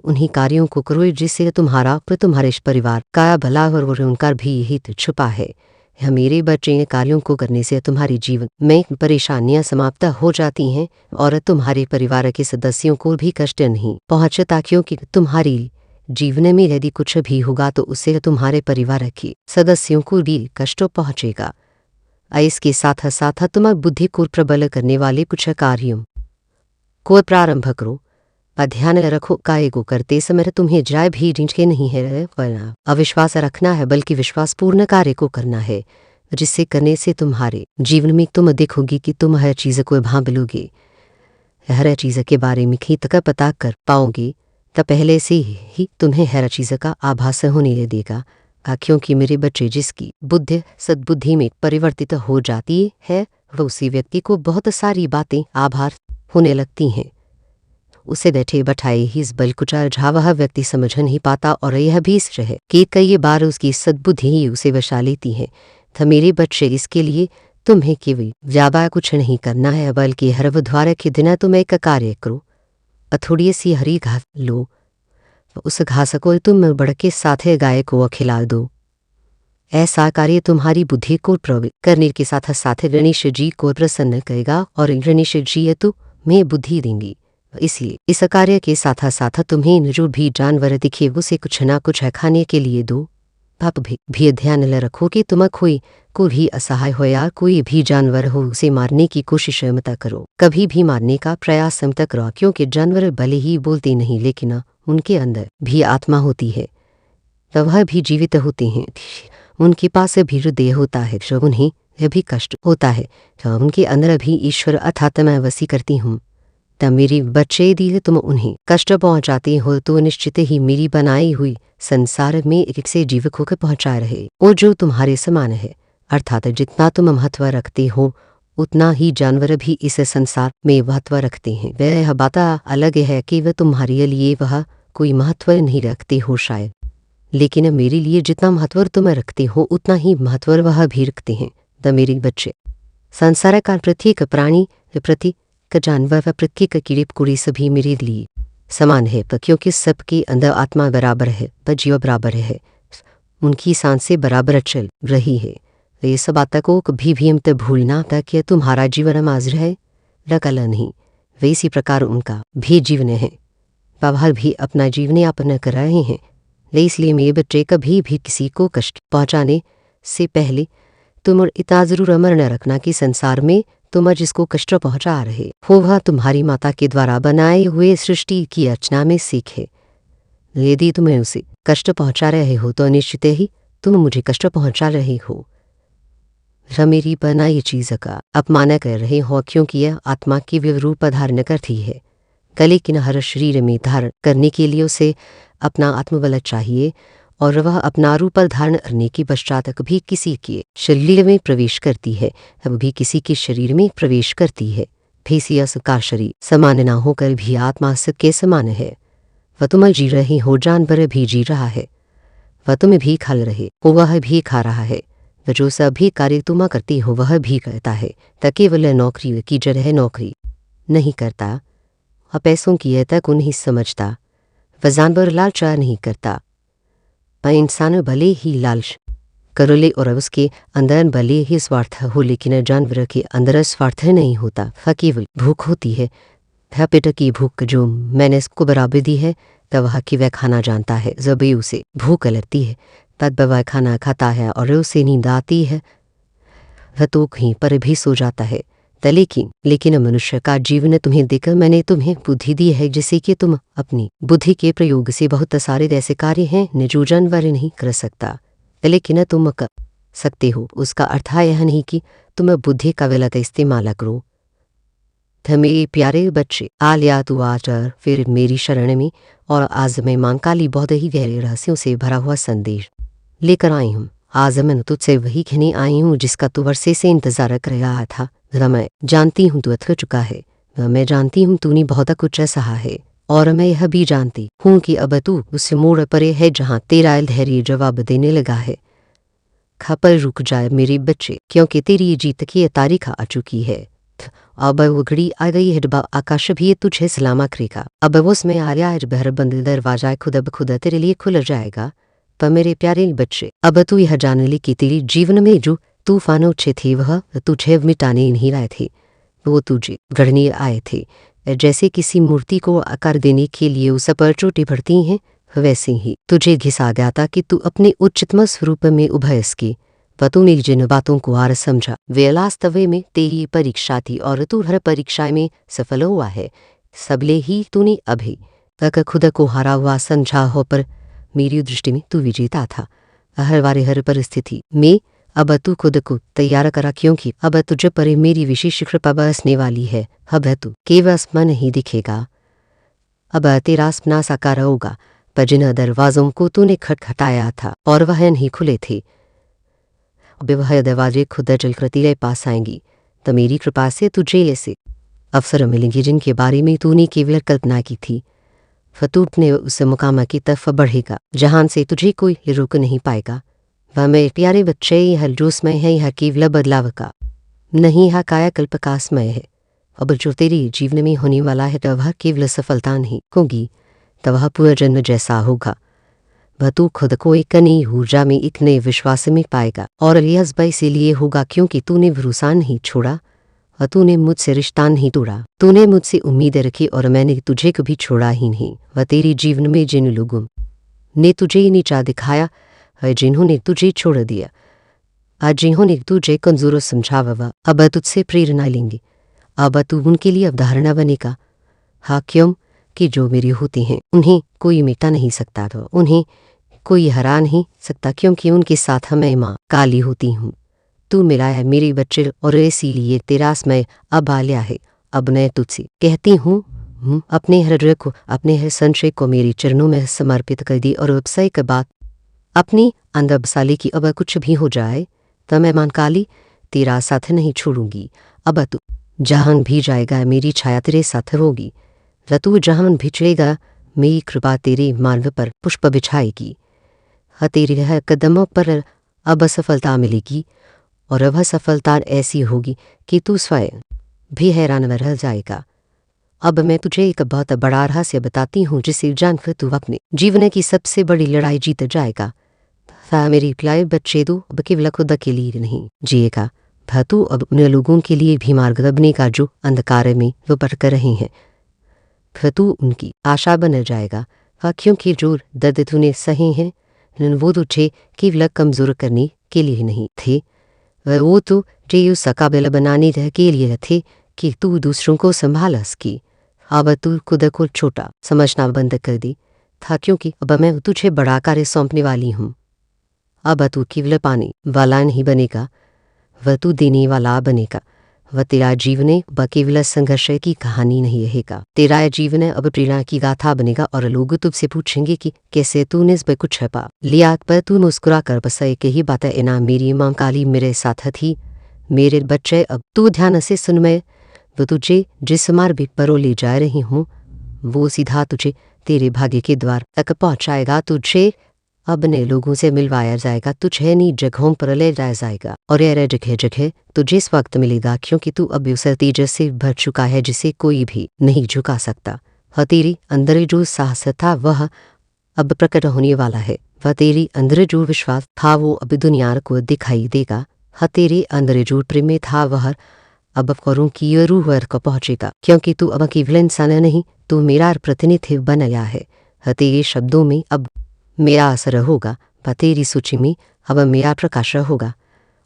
उन्हीं कार्यों को करो जिससे तुम्हारा तुम्हारे परिवार का भला और उनका भी हित छुपा है। मेरे बच्चे कार्यों को करने से तुम्हारे जीवन में परेशानियां समाप्त हो जाती हैं और तुम्हारे परिवार के सदस्यों को भी कष्ट नहीं पहुंचता, क्योंकि तुम्हारी जीवन में यदि कुछ भी होगा तो उससे तुम्हारे परिवार के सदस्यों को भी कष्ट पहुंचेगा। इसके साथ साथ तुम बुद्धि को प्रबल करने वाले कुछ कार्यों को प्रारंभ करो। ध्यान रखो काय को करते समय तुम्हें जरा भी झिझक नहीं है वरना अविश्वास रखना है, बल्कि विश्वासपूर्ण कार्य को करना है, जिससे करने से तुम्हारे जीवन में तुम देखोगी कि तुम हर चीज़ को भांप लोगे, हर चीज़ के बारे में खींच कर पता कर पाओगे। तब पहले से ही तुम्हें हर चीज़ का आभास होने देगा, क्योंकि मेरे बच्चे जिसकी बुद्धि सद्बुद्धि में परिवर्तित हो जाती है वह उसी व्यक्ति को बहुत सारी बातें आभार होने लगती हैं। उसे बैठे बैठाए ही इस बल कुछ वह व्यक्ति समझ नहीं पाता और यह भी है कि कई बार उसकी सद्बुद्धि ही उसे वशा लेती है। तो मेरे बच्चे इसके लिए तुम्हें केवल ज्यादा कुछ नहीं करना है, बल्कि हर बुधवार के दिन तुम एक कार्य करो। थोड़ी सी हरी घास लो, उस घास को तुम बढ़ के साथ गाय को खिला दो। ऐसा कार्य तुम्हारी बुद्धि को प्रवृत्त करने के साथ साथ गणेश जी को प्रसन्न करेगा और गणेश जी तुम्हें बुद्धि देंगी। इसलिए इस कार्य के साथ साथ तुम्हें जो भी जानवर दिखे उसे कुछ ना कुछ खाने के लिए दो। आप भी ध्यान रखो कि तुम कोई भी असहाय हो या कोई भी जानवर हो उसे मारने की कोशिश मत करो, कभी भी मारने का प्रयास मत करो, क्योंकि जानवर भले ही बोलते नहीं लेकिन उनके अंदर भी आत्मा होती है, वह भी जीवित होते हैं, उनके पास भी हृदय होता है, जो उन्हें भी कष्ट होता है, तो उनके अंदर भी ईश्वर अर्थात मैं वसी करती हूँ। तब मेरे बच्चे दिए तुम उन्हें कष्ट पहुंचाते हो तो निश्चित ही मेरी बनाई हुई संसार में एक से जीव को पहुंचा रहे, और जो तुम्हारे समान है, अर्थात जितना तुम महत्व रखते हो उतना ही जानवर भी इस संसार में महत्व रखते हैं। वह बात अलग है कि वह तुम्हारे लिए वह कोई महत्व नहीं रखते हो शायद, लेकिन मेरे लिए जितना महत्व तुम रखते हो उतना ही महत्व वह भी रखते हैं। द मेरे बच्चे संसार का प्रत्येक प्राणी प्रत्येक जानवर व प्रत्येक कीड़े कुड़ी सभी मेरे लिए समान है, क्योंकि सबके अंदर आत्मा बराबर है, पर जीव बराबर है, उनकी सांसें बराबर चल रही है। ये सब बातों को कभी भी मत भूलना ताकि तुम्हारा जीवन माजर है रकल नहीं, वैसी प्रकार उनका भी जीवन है, वह भी अपना जीवन यापन कर रहे हैं। इसलिए मेरे बच्चे कभी भी किसी को कष्ट पहुंचाने से पहले तुम इतना जरूर अमर न रखना कि संसार में तुम जिसको कष्ट पहुंचा रहे हो वह तुम्हारी माता के द्वारा बनाए हुए सृष्टि की रचना में सीखे। यदि तुम्हें उसे कष्ट पहुंचा रहे हो तो निश्चित ही तुम मुझे कष्ट पहुंचा रहे हो। मेरी बनाई चीज़ का अपमान कर रहे हो, क्योंकि यह आत्मा की विरूप धारण करती है। कले कि हर शरीर में धारण करने के लिए उसे अपना आत्मबल चाहिए, और वह अपना रूप धारण करने के पश्चात कभी किसी के शरीर में प्रवेश करती है, कभी किसी के शरीर में प्रवेश करती है। फेसियस का शरीर समान न होकर भी आत्मा सबके समान है। वह तुम जी रही हो, जानवर भी जी रहा है। वह तुम्हें भी खा रहे हो, वह भी खा रहा है। वह जो सभी कार्य तुम करती हो वह भी करता है। त केवल नौकरी की जगह नौकरी नहीं करता, वह पैसों की है तक नहीं समझता। वह जानवर लालचा नहीं करता, पर इंसान भले ही लालच कर ले और उसके अंदर भले ही स्वार्थ हो, लेकिन जानवर के अंदर स्वार्थ नहीं होता। वह केवल भूख होती है। वह पेट की भूख जो मैंने इसको बराबर दी है, तब वह कि वह खाना जानता है। जब उसे भूख लगती है तब वह खाना खाता है और उसे नींद आती है, वह तो कहीं पर भी सो जाता है। लेकिन मनुष्य का जीवन तुम्हें देकर मैंने तुम्हें बुद्धि दी है, जिससे कि तुम अपनी बुद्धि के प्रयोग से बहुत सारे ऐसे कार्य हैं जो जानवर नहीं कर सकता, लेकिन तुम कर सकते हो। उसका अर्थ यह नहीं कि तुम बुद्धि का गलत इस्तेमाल करो। मेरे प्यारे बच्चे, आ लिया तू आचर फिर मेरी शरण में, और आज मैं मां काली बहुत ही गहरे रहस्यों से भरा हुआ संदेश लेकर आई हूँ। आज मैं तुझसे वही कहने आई हूँ जिसका तू वर्षे से इंतजार कर रहा था। मैं जानती हूँ तू थक चुका है, मैं जानती हूँ तूने बहुत कुछ सहा है, और मैं यह भी जानती हूँ कि अब तू उस मोड़ पर है जहाँ तेरा धैर्य जवाब देने लगा है। खपर रुक जाए मेरे बच्चे, क्योंकि तेरी जीत की तारीख आ चुकी है। अब वो घड़ी आ गई है, डब्बा आकाश भी तुझे सलामा करेगा। अब उसमें आया है बहर बंद दरवाजा खुद ब खुद तेरे लिए खुल जाएगा। पर मेरे प्यारे बच्चे, अब तू यह जान ले कि तेरे जीवन में जो तूफानों छे थे वह तुझे मिटाने नहीं आए थे, वो तुझे गढ़ने आए थे। जैसे किसी मूर्ति को आकार देने के लिए उस पर चोटी पड़ती हैं, वैसे ही तुझे घिसा गया था कि तू अपने उच्चतम स्वरूप में उभय सके। पर तूने जिन बातों को आर समझा वे वास्तव में तेरी परीक्षा थी, और तू हर परीक्षा में सफल हुआ है। सबले ही तूने अभी तक खुद को हारा हुआ समझा हो, पर मेरी दृष्टि में तू विजेता था हर बार हर परिस्थिति में। अब तू खुद को तैयार करा, क्योंकि अब तुझ पर मेरी विशेष कृपा बरसने वाली है। अब तू केवल मन ही दिखेगा, अब तेरा सपना साकार होगा। पर जिन दरवाजों को तूने खटखटाया था और वह नहीं खुले थे, अब वह दरवाजे खुद चलकर तेरे पास आएंगी। तो मेरी कृपा से तुझे ऐसे अवसर मिलेंगे जिनके बारे में तूने केवल कल्पना की थी। तू अपने उस मुकाम की तरफ बढ़ेगा जहां से तुझे कोई रोक नहीं पाएगा। वह मेरे प्यारे बच्चे, यह जो समय है यह केवल बदलाव का नहीं, यह कायाकल्प का समय है। अब जो तेरे जीवन में होने वाला है वह केवल सफलता नहीं होगी, तो वह पुनर्जन्म जैसा होगा। वह तू खुद को एक नई ऊर्जा में, एक नए विश्वास में पाएगा, और यह इसीलिए होगा क्योंकि तूने भरोसा नहीं छोड़ा और तूने मुझसे रिश्ता नहीं तोड़ा। तूने मुझसे उम्मीद रखी और मैंने तुझे कभी छोड़ा ही नहीं। वह तेरे जीवन में जिन लोगों ने तुझे नीचा दिखाया, जिन्होंने तुझे छोड़ दिया, आज जिन्होंने तुझे कमजोर समझा, वह अब तुझसे प्रेरणा लेंगे। अब तू उनके लिए अवधारणा बनेगा। हाँ, क्यों कि जो मेरे होते हैं उन्हें कोई मिटा नहीं सकता, तो उन्हें कोई हरा नहीं सकता, क्योंकि उनके साथ मैं माँ काली होती हूँ। तू मिला है मेरे बच्चे, और इसीलिए तेरा समय अब आ लिया है। अब मैं तुझसे कहती हूँ, अपने हृदय को, अपने हर संशय को मेरे चरणों में समर्पित कर दी, और उपसय के बाद अपनी अंदर बसाली की अब कुछ भी हो जाए तो मैं मां काली तेरा साथ नहीं छोड़ूंगी। अब तू जहां भी जाएगा मेरी छाया तेरे साथ होगी, व तू जहां भी चलेगा मेरी कृपा तेरे मार्ग पर पुष्प बिछाएगी। तेरे यह कदमों पर अब सफलता मिलेगी, और वह सफलता ऐसी होगी कि तू स्वयं भी हैरान रह जाएगा। अब मैं तुझे एक बहुत बड़ा रहस्य बताती हूँ, जिसे जानकर तू अपने जीवन की सबसे बड़ी लड़ाई जीत जाएगा। मेरी प्यारे बच्चे, तू अब केवल खुद के लिए नहीं जिएगा, तू अब उन लोगों के लिए भी मार्ग बनेगा जो अंधकार में वो भटक रहे हैं। तू उनकी आशा बन जाएगा, क्योंकि जो दर्द तूने सहे हैं वो तुझे केवल कमजोर करने के लिए नहीं थे, वो तो तुझे उस काबिल बनाने के लिए थे कि तू दूसरों को संभाल सके। अब तू खुद को छोटा समझना बंद कर दे था, क्योंकि अब मैं तुझे बड़ा कार्य सौंपने वाली हूँ। अब तू केवल पानी वाला नहीं बनेगा, वह तू देने वाला बनेगा। वह तेरा जीवन अब केवल संघर्ष की कहानी नहीं रहेगा, तेरा जीवन अब प्रेरणा की गाथा बनेगा और लोग तुझसे पूछेंगे कि कैसे तूने इस पर कुछ छपा लिया, पर तू मुस्कुरा कर बस एक ही बात है ना, मेरी माँ काली मेरे साथ थी। मेरे बच्चे अब तू ध्यान से सुन, मैं वो तुझे जिस मार्ग पर ले जा रही हूँ वो सीधा तुझे तेरे भाग्य के द्वार तक पहुँचाएगा। तुझे अब नए लोगों से मिलवाया जाएगा, तुझे नई जगहों पर ले जाया जाएगा और यह जगह जगह तुझे इस वक्त मिलेगा क्योंकि तू अब उस तेज से भर चुका है जिसे कोई भी नहीं झुका सकता। वह तेरे अंदर जो साहस था वह अब प्रकट होने वाला है, वह तेरे अंदर जो विश्वास था वो अब दुनिया को दिखाई देगा। वह तेरे अंदर जो प्रेम था वह अब करों की रूह को पहुंचेगा क्योंकि तू अब केवल इंसान नहीं, तू मेरा प्रतिनिधि बन गया है। तेरे शब्दों में अब मेरा असर होगा, वह तेरी सूची में अब मेरा प्रकाश होगा।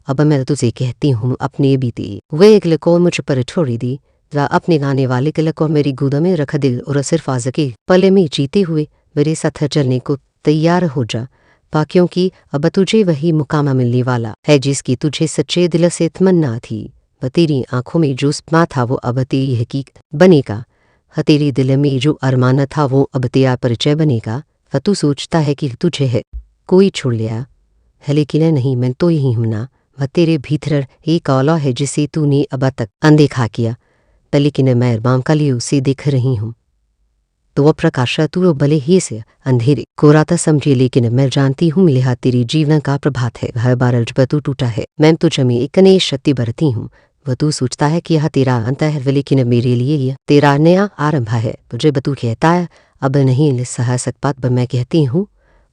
अब मैं तुझे कहती हूँ अपने बीते वे एक को मुझ पर छोड़ी दी, वह अपने गाने वाले के को मेरी गोद में रख दिल और सिर्फ आज के पले में जीते हुए मेरे साथ चलने को तैयार हो जा पा, क्योंकि अब तुझे वही मुकाम मिलने वाला है जिसकी तुझे सच्चे दिल से तमन्ना थी। वह तेरी आंखों में जो सपना था वो अब तेरी हकीकत बनेगा, तेरे दिल में जो अरमान था वो अब तेरा परिचय बनेगा। वह तू सोचता है कि तुझे है कोई छोड़ लिया है, लेकिन नहीं, मैं तो यही हूं ना। वह तेरे भीतर एक औला है जिसे तूने अब तक अनदेखा किया, लेकिन मैं माम का लिए उसे देख रही हूँ। तो वह प्रकाश तू भले ही से अंधेरे कोराता समझे, लेकिन मैं जानती हूँ मिले तेरी जीवन का प्रभात है। हर बार जब तू टूटा है मैं तुझ में एक नई शक्ति भरती हूँ। वह तू सोचता है कि यह तेरा अंत है, लेकिन मेरे लिए यह तेरा नया आरंभ है। जब तू कहता है अब नहीं सह सकता, मैं कहती हूँ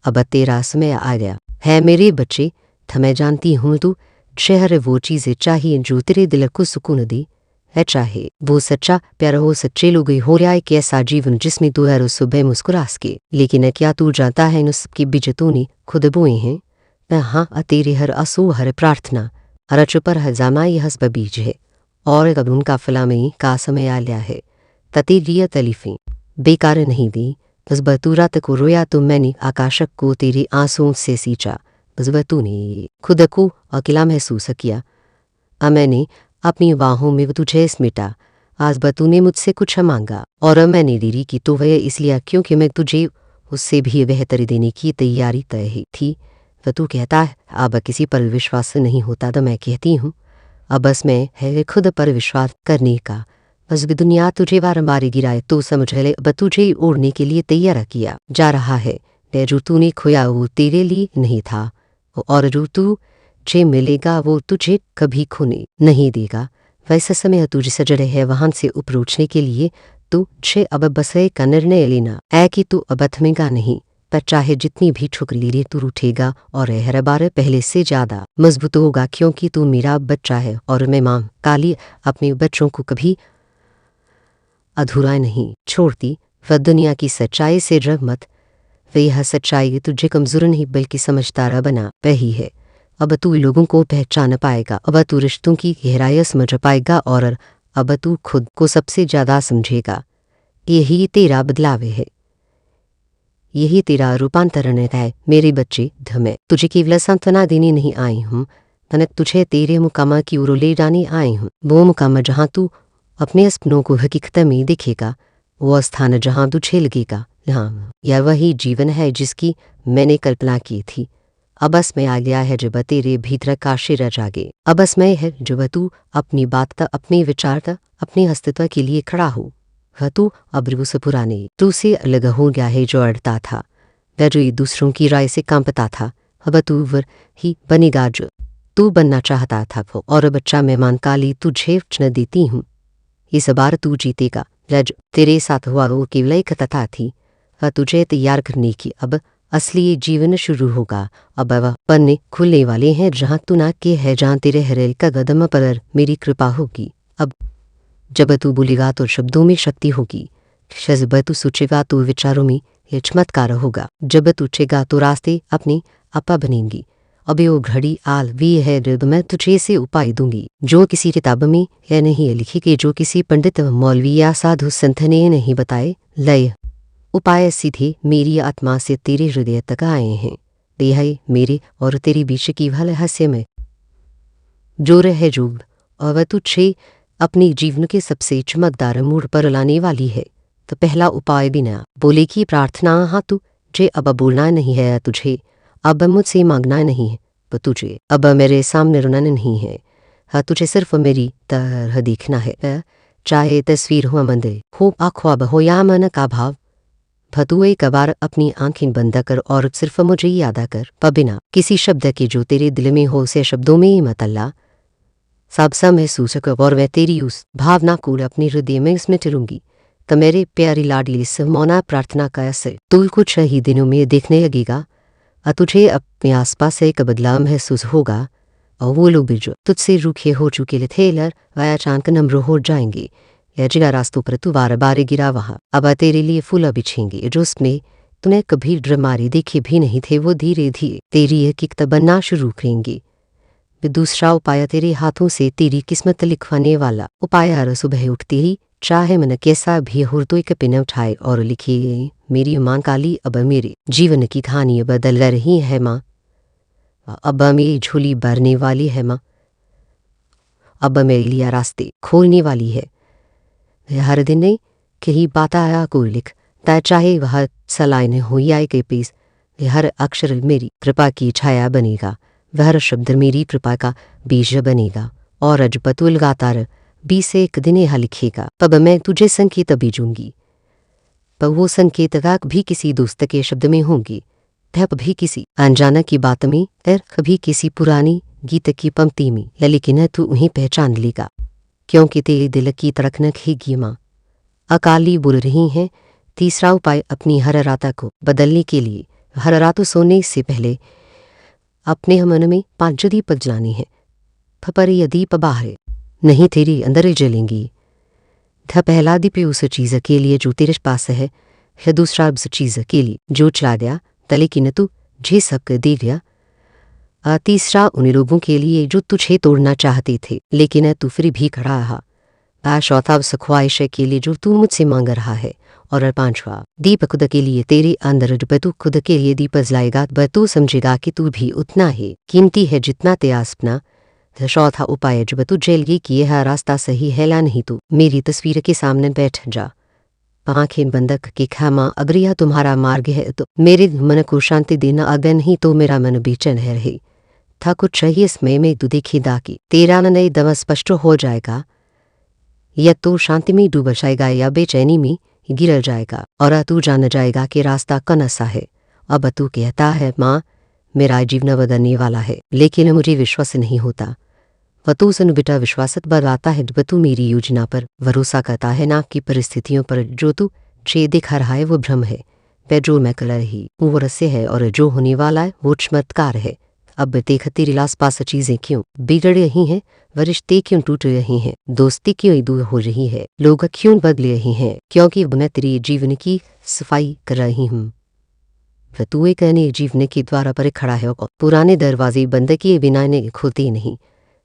अब तेरा समय आ गया है। मेरे बच्चे मैं जानती हूँ तू शहर वो चीज़ें चाहिए जो तेरे दिल को सुकून दी है, चाहे वो सच्चा प्यार हो, सच्चे लोग हो या एक ऐसा जीवन जिसमें तू हर सुबह मुस्कुरास के। लेकिन क्या तू जानता है इन सबके बीज तूने खुद बोए हैं। हाँ, तेरे हर आंसू, हर प्रार्थना, हर चुप, हर हजामा यह हसब बीज है और अब उनका फलामई का समय आ लिया है। ततेरिया तलीफें बेकार नहीं दी, बस बतूरात को रोया तो मैंने आकाशक को तेरे आंसुओं से सींचा। बस तूने खुद को अकेला महसूस किया, मैंने अपनी बाहों में तुझे स्मिटा। आज तूने मुझसे कुछ मांगा और मैंने देरी की तो वह इसलिए क्योंकि मैं तुझे उससे भी बेहतर देने की तैयारी तय थी। वह तू कहता है अब किसी पर विश्वास नहीं होता, तो मैं कहती हूँ अब बस मैं है खुद पर विश्वास करने का। बस दुनिया तुझे बारंबार गिराए तो समझ ले अब तुझे ओढ़ने के लिए तैयार किया जा रहा है। जो तूने खोया वो तेरे लिए नहीं था और जो तू जे मिलेगा वो तुझे कभी खोने नहीं देगा। वैसा समय तुझे सजड़े है वाहन से ऊपर उठने के लिए तुझे अब बस का निर्णय लेना है कि तू अब थमेगा नहीं, पर चाहे जितनी भी ठुकरी ले तू उठेगा और हर बार पहले से ज्यादा मजबूत होगा, क्योंकि तू मेरा बच्चा है और मैं मां काली अपने बच्चों को कभी अधूरा नहीं छोड़ती। वह दुनिया की सच्चाई से डर मत, वह यह सच्चाई तुझे कमजोर नहीं बल्कि समझदार बना वही है। अब तू लोगों को पहचान पाएगा, अब तू रिश्तों की गहराई समझ पाएगा और अब तू खुद को सबसे ज्यादा समझेगा। यही तेरा बदलाव है, यही तेरा रूपांतरण है। मेरे बच्चे मैं तुझे केवल सांत्वना देने नहीं आई हूँ, मैं तुझे तेरे मुकाम की ओर ले जाने आई हूँ। वो मुकाम जहाँ तू अपने सपनों को हकीकत में दिखेगा, वो स्थान जहाँ तुझे लगेगा हाँ यह वही जीवन है जिसकी मैंने कल्पना की थी। अब बस में आ गया है जब तेरे भीतर का शिर जागे। अब बस में है जब तू अपनी बात अपने विचार अपने अस्तित्व के लिए खड़ा हो। वह तू अब उस पुराने तू से अलग हो गया है जो अड़ता था, वह जो दूसरों की राय से कांपता था। अब तू वर ही बनेगा जो तू बनना चाहता था। और बच्चा मेहमान काली तुझे वचन देती हूँ, इस बार तू जीतेगा। रज तेरे साथ हुआ वो केवल एक कथा थी, वह तुझे तैयार करने की अब असली जीवन शुरू होगा। अब वह पन्ने खुलने वाले हैं जहाँ तू ना के है, जहाँ तेरे हरेल का कदम पर मेरी कृपा होगी। अब जब तू बोलेगा तो शब्दों में शक्ति होगी, जब तू सोचेगा तो विचारों में यह चमत्कार होगा, जब तू उठेगा तो रास्ते अपने आपा बनेंगी। अब वो घड़ी आल भी है जब मैं तुझे से उपाय दूंगी जो किसी किताब में यह नहीं लिखी कि जो किसी पंडित मौलवी या साधु संत ने नहीं बताए। लय उपाय सीधे मेरी आत्मा से तेरे हृदय तक आए हैं। यह मेरे और तेरी बीच की भल रहस्य में जो रहे जुग और वह तुझे अपने जीवन के सबसे चमकदार मोड़ पर लाने वाली है। तो पहला उपाय बिना बोले की प्रार्थना। हाँ तुझे अब बोलना नहीं है, तुझे अब मुझसे मांगना नहीं है, पर तुझे अब मेरे सामने रोना नहीं है। हाँ तुझे सिर्फ मेरी तरह देखना है, चाहे तस्वीर हो मंदिर हो ख्वाब हो या मन का भाव। तू एक बार अपनी आंखें बंद कर और सिर्फ मुझे याद कर, पर बिना किसी शब्द के जो तेरे दिल में हो से शब्दों में मत अल्लाह सब महसूस कर, और मैं तेरी उस भावना को अपने हृदय में स्मृत लूंगी। तो मेरे प्यारी लाडली से मौना प्रार्थना का असर तू कुछ ही दिनों में देखने लगेगा। तुझे अपने आसपास एक बदलाव महसूस होगा और वो लोग भी जो तुझसे रूखे हो चुके थे वह अचानक नम्र हो जाएंगे। या जिला रास्तों पर तू बार बार गिरा वहाँ अब तेरे लिए फूल बिछेंगे जो उसमें तूने कभी ड्रमारी देखे भी नहीं थे, वो धीरे धीरे तेरी हकीकत बनना शुरू करेंगे। दूसरा उपाय तेरे हाथों से तेरी किस्मत लिखवाने वाला उपाय। हर सुबह उठते ही चाहे मन कैसा भी हो तो एक पेन उठाए और लिखिए, मेरी माँ काली अब मेरे जीवन की कहानी बदल रही है माँ, अब मेरी झोली भरने वाली है माँ, अब मेरे लिए रास्ते खोलने वाली है। हर दिन ने कहीं बात आया को लिख ता, चाहे वह सलाइन हो या एक पीस, हर अक्षर मेरी कृपा की छाया बनेगा, वह शब्द मेरी कृपा का बीज बनेगा। और अजब तू लगातार 20 से एक दिन यह लिखेगा, तब मैं तुझे संकेत भेजूंगी, पर वो संकेत भी किसी दोस्त के शब्द में होंगी, तब भी किसी अनजाना की बात में, और कभी किसी पुरानी गीत की पंक्ति में, लेकिन तू उन्हें पहचान लेगा क्योंकि तेरे दिल की धड़कन खीगी माँ अकाली बोल रही हैं। तीसरा उपाय अपनी हर रात को बदलने के लिए हर रात सोने से पहले अपने मन में 5 दीप जलाने हैं, पर यह दीप बाहर नहीं तेरे अंदर जलेंगी। था पहला दीप उस चीज़ के लिए जो तेरे पास है, या दूसरा उस चीज़ के लिए जो चला गया लेकिन तू जे सब दे गया। तीसरा उन लोगों के लिए जो तुझे तोड़ना चाहते थे लेकिन तू फिर भी खड़ा रहा। चौथा उस ख्वाहिश के लिए जो तू मुझसे मांग रहा है। और पांचवा दीप खुद के लिए तेरे अंदर जब तू खुद के लिए दीप जलाएगा तब तू समझेगा कि तू भी उतना ही कीमती है जितना तेरा सपना। चौथा उपाय जब तू जेल कि यह रास्ता सही है या नहीं तो मेरी तस्वीर के सामने बैठ जा, आंखें बंद के खामा, अगर यह तुम्हारा मार्ग है तो मेरे मन को शांति देना, अगर नहीं तो मेरा मन बेचैन है रहे। था कुछ चाहिए समय में तू देखेगा कि तेरा नए दम स्पष्ट हो जाएगा, या तो शांति में डूब जाएगा या बेचैनी में गिर जाएगा, और तू जान जाएगा कि रास्ता कौन-सा है। अब तू कहता है माँ मेरा जीवन बदलने वाला है, लेकिन मुझे विश्वास नहीं होता। वह तू सुन बेटा, विश्वास बढ़ाता है जब तू मेरी योजना पर भरोसा करता है, ना कि परिस्थितियों पर। जो तू चे दिखा रहा है वो भ्रम है, वह जो मैं कर रही वो रहस्य है, और जो होने वाला है वो चमत्कार है। अब देख तेरे आस पास चीजें क्यों बिगड़ रही हैं, वह रिश्ते क्यों टूट रही हैं, दोस्ती क्यों दूर हो रही है, लोग क्यों बदल रहे हैं, क्योंकि मैं तेरे जीवन की सफाई कर रही हूँ। तू एक नए जीवन के द्वार पर खड़ा है और पुराने दरवाजे बंद किए बिना इन्हें खोलते नहीं।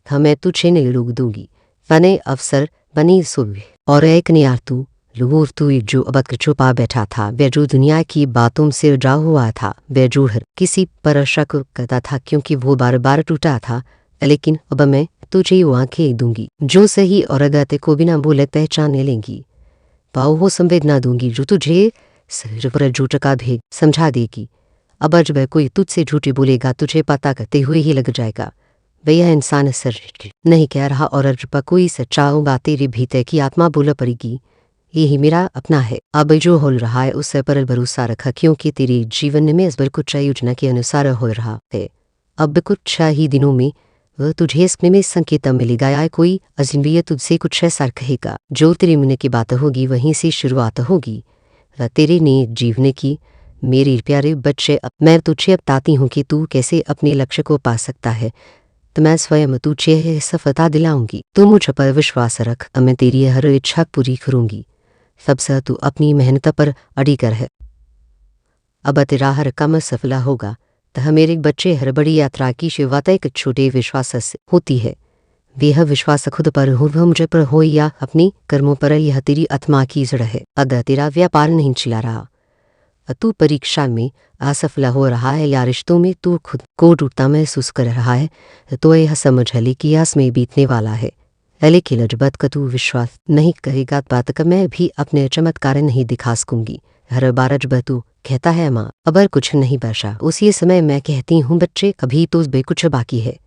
मैं तुझे नहीं रोक दूंगी, फने अवसर बनी सुबह और एक नया तू लूर तू जो अब छुपा बैठा था, वह जो दुनिया की बातों से उजा हुआ था, वह जो हर किसी पर शक करता था क्योंकि वो बार बार टूटा था। लेकिन अब मैं तुझे वो आंखें दूंगी जो सही और गलत को बिना बोले पहचानने लेंगी, पाओ वो संवेदना दूंगी जो तुझे सिर पर झूठ का भेद समझा देगी। अब जब कोई तुझसे झूठी बोलेगा तुझे पता करते हुए ही लग जाएगा वह इंसान सर नहीं कह रहा, और जब कोई सच्चा बात तेरे भीतर की आत्मा बोल पड़ेगी यही मेरा अपना है। अब जो हो रहा है उस पर भरोसा रखा, क्योंकि तेरे जीवन में इस बार कुछ योजना के अनुसार हो रहा है। अब कुछ ही दिनों में वह तुझे इसमें संकेत मिलेगा, या कोई अजनबी तुझसे कुछ ऐसा कहेगा जो तेरे मन की बात होगी, वहीं से शुरुआत होगी तेरे नए जीवन की। मेरे प्यारे बच्चे, मैं तुझे बताती हूँ कि तू कैसे अपने लक्ष्य को पा सकता है, तो मैं स्वयं तुझे सफलता दिलाऊंगी। तू मुझ पर विश्वास रख, मैं तेरी हर इच्छा पूरी करूंगी। सबसे तू अपनी मेहनत पर अड़ी कर है, अब तेरा हर काम सफल होगा। तो मेरे बच्चे, हर बड़ी यात्रा की शुरुआत एक छोटे विश्वास से होती है। वह विश्वास खुद पर हो, वह मुझे पर हो या अपनी कर्मों पर, यह तेरी आत्मा की जड़ है। अगर तेरा व्यापार नहीं चला रहा तू परीक्षा में असफल हो रहा है या रिश्तों में तू खुद को टूटता महसूस कर रहा है तो यह समझ ले कि यह समय बीतने वाला है। लेकिन जब का तू विश्वास नहीं करेगा बात का मैं भी अपने चमत्कार नहीं दिखा सकूंगी। हर बार जब तू कहता है माँ अबर कुछ नहीं बचा उसी समय मैं कहती हूँ बच्चे अभी तो बे कुछ बाकी है।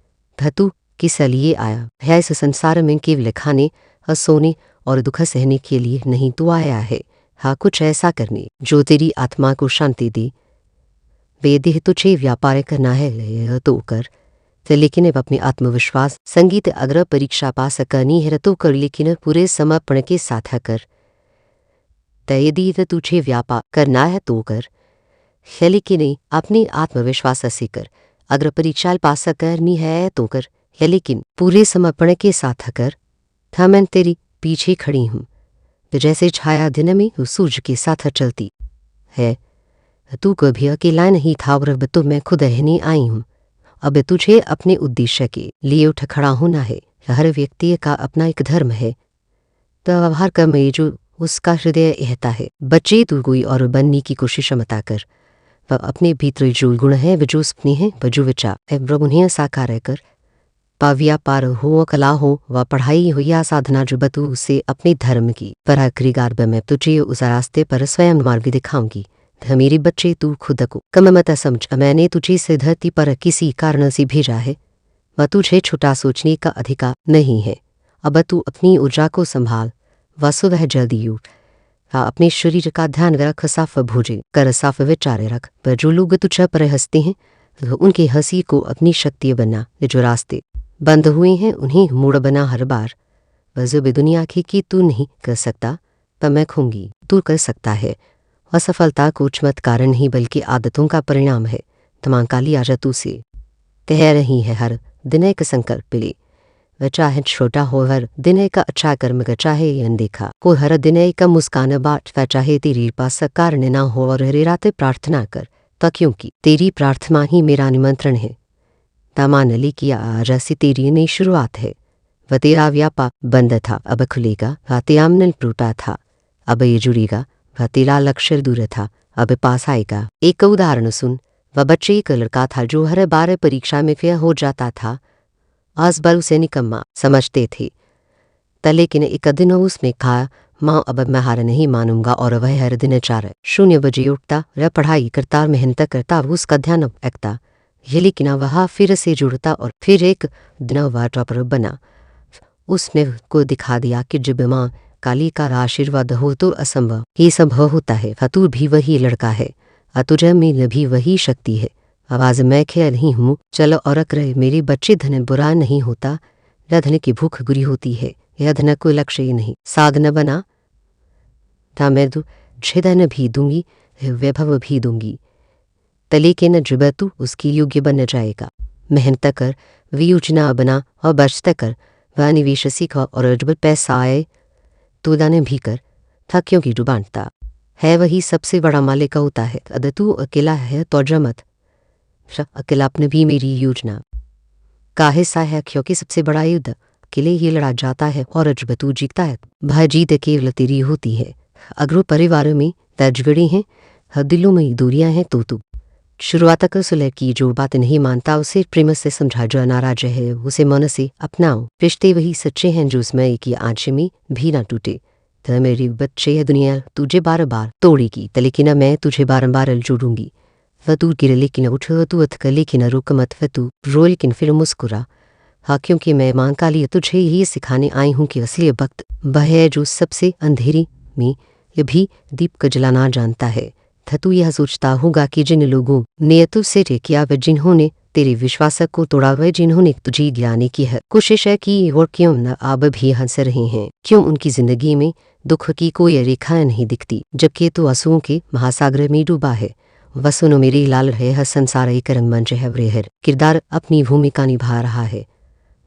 तू किस लिए आया है इस संसार में केवल खाने सोने और दुख सहने के लिए नहीं तू आया है हाँ कुछ ऐसा करने जो तेरी आत्मा को शांति दे। वेदेह तुझे व्यापार करना है तो कर लेकिन अब अपने आत्मविश्वास संगीत अगर परीक्षा पास करनी है तो कर लेकिन पूरे समर्पण के साथ कर। यदि तुझे व्यापार करना है तो कर है लेकिन अपने आत्मविश्वास से कर। अगर परीक्षा पास करनी है तो कर है लेकिन पूरे समर्पण के साथ कर। था मैं तेरी पीछे खड़ी हूँ जैसे छाया दिन में सूरज के साथ चलती है। तू कभी अकेला नहीं था और अब तो मैं खुद रहने आई हूँ। अब तुझे अपने उद्देश्य के लिए उठ खड़ा होना है। हर व्यक्ति का अपना एक धर्म है तो व्यवहार का में जो उसका हृदय कहता है। बच्चे तू कोई और बनने की कोशिश मत कर। वह अपने भीतर जो गुण है वह जो सपने हैं वह जो विचार है वह उन्हें साकार कर। व्यापार हो कला हो व पढ़ाई हो या साधना जो बतू उसे अपने धर्म की पराक्रिगार में तुझे उस रास्ते पर स्वयं मार्ग दिखाऊंगी। मेरे बच्चे तू खुद को कम मत समझ। मैंने तुझे इस धरती पर किसी कारण से भेजा है व तुझे छोटा सोचने का अधिकार नहीं है। अब तू अपनी ऊर्जा को संभाल व सुबह जल्दी उठ। अपने शरीर का ध्यान रख साफ भोजन कर साफ विचार रख। पर जो लोग तुझ पर हंसते हैं उनके हंसी को अपनी शक्ति बना। जो रास्ते बंद हुए हैं उन्हें मोड़ बना हर बार। वह भी दुनिया की तू नहीं कर सकता पर मैं कहूँगी तू कर सकता है। असफलता को चमत्कार नहीं बल्कि आदतों का परिणाम है। तमाम काली आजा तू से कह रही है हर दिन एक संकल्प ले। वह चाहे छोटा हो हर दिन एक अच्छा कर्म कर चाहे अनदेखा को हर दिन एक मुस्कान बाट वह चाहे तेरे पास कारण ना हो और हरे रात प्रार्थना कर तो क्योंकि तेरी प्रार्थना ही मेरा निमंत्रण है। मान ली कि आज से तेरी नई शुरुआत है। वह तेरा व्यापार बंद था अब खुलेगा। वह त्यामनल टूटा था अब ये जुड़ेगा। वह तेरा लक्ष्य दूर था अब पास आएगा। एक उदाहरण सुन। वह बच्चे एक लड़का था जो हर बार परीक्षा में फेल हो जाता था। आज बार उसे निकम्मा समझते थे लेकिन एक दिन उसने कहा माँ अब मैं हार नहीं मानूंगा और वह हर दिन 4:00 बजे उठता वह पढ़ाई करता मेहनत करता उसका ध्यान रखता। ये लेकिन वह फिर से जुड़ता और फिर एक दिन वह टॉपर बना। उसने को दिखा दिया कि जब माँ काली का आशीर्वाद हो तो असंभव ही संभव होता है। तू भी वही लड़का है तुझ में भी वही शक्ति है। आवाज मैं खेल रही हूँ चलो और करे मेरे बच्चे। धन बुरा नहीं होता न धन की भूख बुरी होती है। यह धन कोई लक्ष्य ही नहीं साधन बना था। मैं तुझे धन भी दूंगी वैभव भी दूंगी लेकिन जब तू उसकी योग्य बन जाएगा। मेहनत कर योजना बना और बचत कर वह निवेश सीख और जब पैसा आए तो दाने भी कर था क्योंकि जो बांटता है वही सबसे बड़ा मालिक होता है। अगर तू अकेला है तो जमत अकेला अपने भी मेरी योजना का हिस्सा है क्योंकि सबसे बड़ा युद्ध अकेले ही लड़ा जाता है और जब तू जीतता है वह जीत केवल तेरी होती है। अगर परिवारों में तजगड़े हैं दिलों में दूरियां हैं तो तू शुरुआत कर सुलह की। जो बात नहीं मानता उसे प्रेम से समझा। जो नाराज है उसे मन से अपनाओ। रिश्ते वही सच्चे हैं जो उसमें की आंच में भी ना टूटे। तो मेरी बच्चे यह दुनिया तुझे बार बार तोड़ेगी लेकिन मैं तुझे बारंबार जोड़ूंगी। वह तू गिर लेकिन उठ तू अथक लेकिन रुक मत। वह तू रो लेकिन फिर मुस्कुरा। हाँ क्योंकि मैं माँ काली तुझे यही सिखाने आई हूँ कि असली वक्त वह है जो सबसे अंधेरी में भी दीप को जलाना जानता है। तू यह सोचता होगा कि जिन लोगों ने तुझसे किया वह जिन्होंने तेरे विश्वास को तोड़ा वह जिन्होंने तुझे गिराने की है कोशिश है कि और क्यों न अब भी हंस रहे हैं। क्यों उनकी जिंदगी में दुख की कोई रेखा नहीं दिखती जबकि तू आंसुओं के महासागर में डूबा है। वह सुनो मेरी लाल है संसार एक रंगमंच है। वह किरदार अपनी भूमिका निभा रहा है।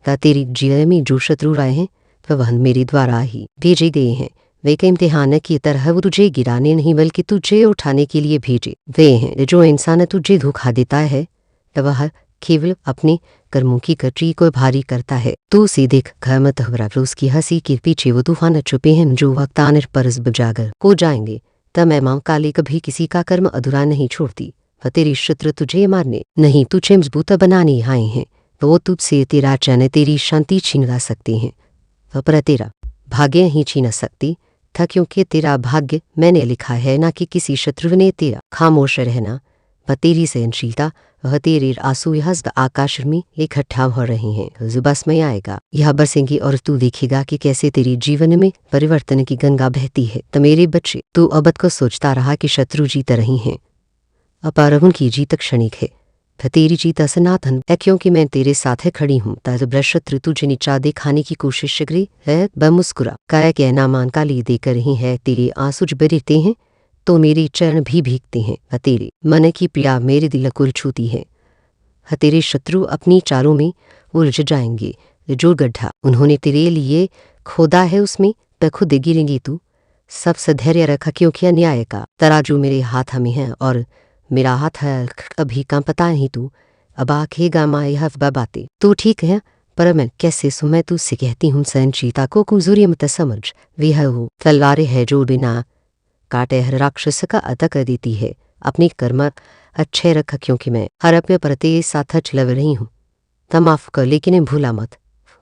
तेरी जीवन में जो शत्रु आए हैं वह मेरे द्वारा ही भेजे गए हैं। वे के इम्तिहान की तरह वो तुझे गिराने नहीं बल्कि तुझे उठाने के लिए भेजे वे हैं। जो इंसान तुझे धोखा देता है वह केवल अपने कर्मों की कटरी को भारी करता है। तू उसे देख घर मत घबरा। उसकी हंसी के पीछे वो तूफान छुपे हैं जो वक्त आने पर जागर हो जाएंगे। तब मैं माँ काली कभी किसी का कर्म अधूरा नहीं छोड़ती। वह तेरी शत्रु तुझे मारने नहीं, तुझे मजबूत बनाने आए हैं। वो तुझसे तेरा चैन, तेरी शांति छीन सकते हैं। वह पर तेरा भाग्य ही छीन सकती था, क्योंकि तेरा भाग्य मैंने लिखा है, ना कि किसी शत्रु ने तेरा। खामोश रहना, वह तेरी सहनशीलता, वह तेरे आंसू हस्द आकाश में इकट्ठा हो रहे हैं। जुबास में आएगा, यह बरसेंगी और तू देखेगा कि कैसे तेरे जीवन में परिवर्तन की गंगा बहती है। तो मेरे बच्चे, तू अब को सोचता रहा कि शत्रु जीत रही हैं, अपार उनकी जीत क्षणिक है। तेरी जीत सनातन है, क्योंकि मैं तेरे साथ खड़ी हूँ। तब शत्रु तुझे नीचा दिखाने की कोशिश करी है, मुस्कुरा काय के नामान काली देकर रही है। तेरे आंसू बरते हैं तो मेरे चरण भी भीगते हैं। तेरे मन की प्रिया मेरे दिल को छूती है। तेरे शत्रु अपनी चारों में उलझ जाएंगे। जो गड्ढा उन्होंने तेरे लिए खोदा है उसमें तो खुद गिरेंगी तू। सबसे धैर्य रखा, क्योंकि अन्याय का तराजू मेरे हाथ में है और मेरा हाथ अभी कांपता नहीं। तू अब आखेगा माँ यह बातें तू ठीक है, पर मैं कैसे सो? मैं तुझसे कहती हूँ, सहनशीलता को कमजोरी मत समझ। वह वो तलवारें है जो बिना काटे हर राक्षस का अटक देती है। अपनी कर्म अच्छे रख, क्योंकि मैं हर अपने पर तेरे साथ चल रही हूँ। माफ कर, लेकिन भूला मत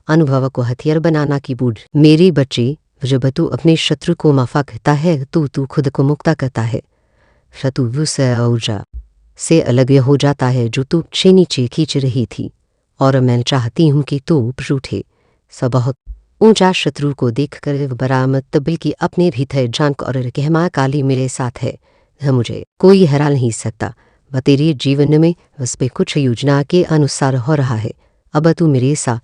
अनुभव को हथियार बनाना की बूझ। मेरी बच्ची, जब तू अपने शत्रु को माफा कहता है तो तू खुद को मुक्ता करता है। शत्रु उस ऊर्जा से अलग हो जाता है जो तू नीचे खींच रही थी, और मैं चाहती हूँ कि तू ऊपर उठे। सब बहुत ऊंचा शत्रु को देखकर बरामद, बल्कि अपने भीतर झांक और कह, माँ काली मेरे साथ है, मुझे कोई हरा नहीं सकता। वह तेरे जीवन में उस पे कुछ योजना के अनुसार हो रहा है। अब तू मेरे साथ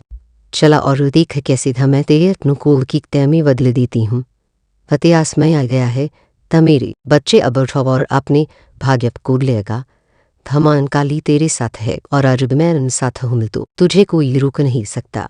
चला और देख कैसे मैं तेरे अनुकूल की तय में बदल देती हूँ। फतेहास में आ गया है, त मेरे बच्चे अब उठो और अपने भाग्य को लेगा। धमान काली तेरे साथ है, और आज मैं साथ हूँ, तो तुझे कोई रोक नहीं सकता।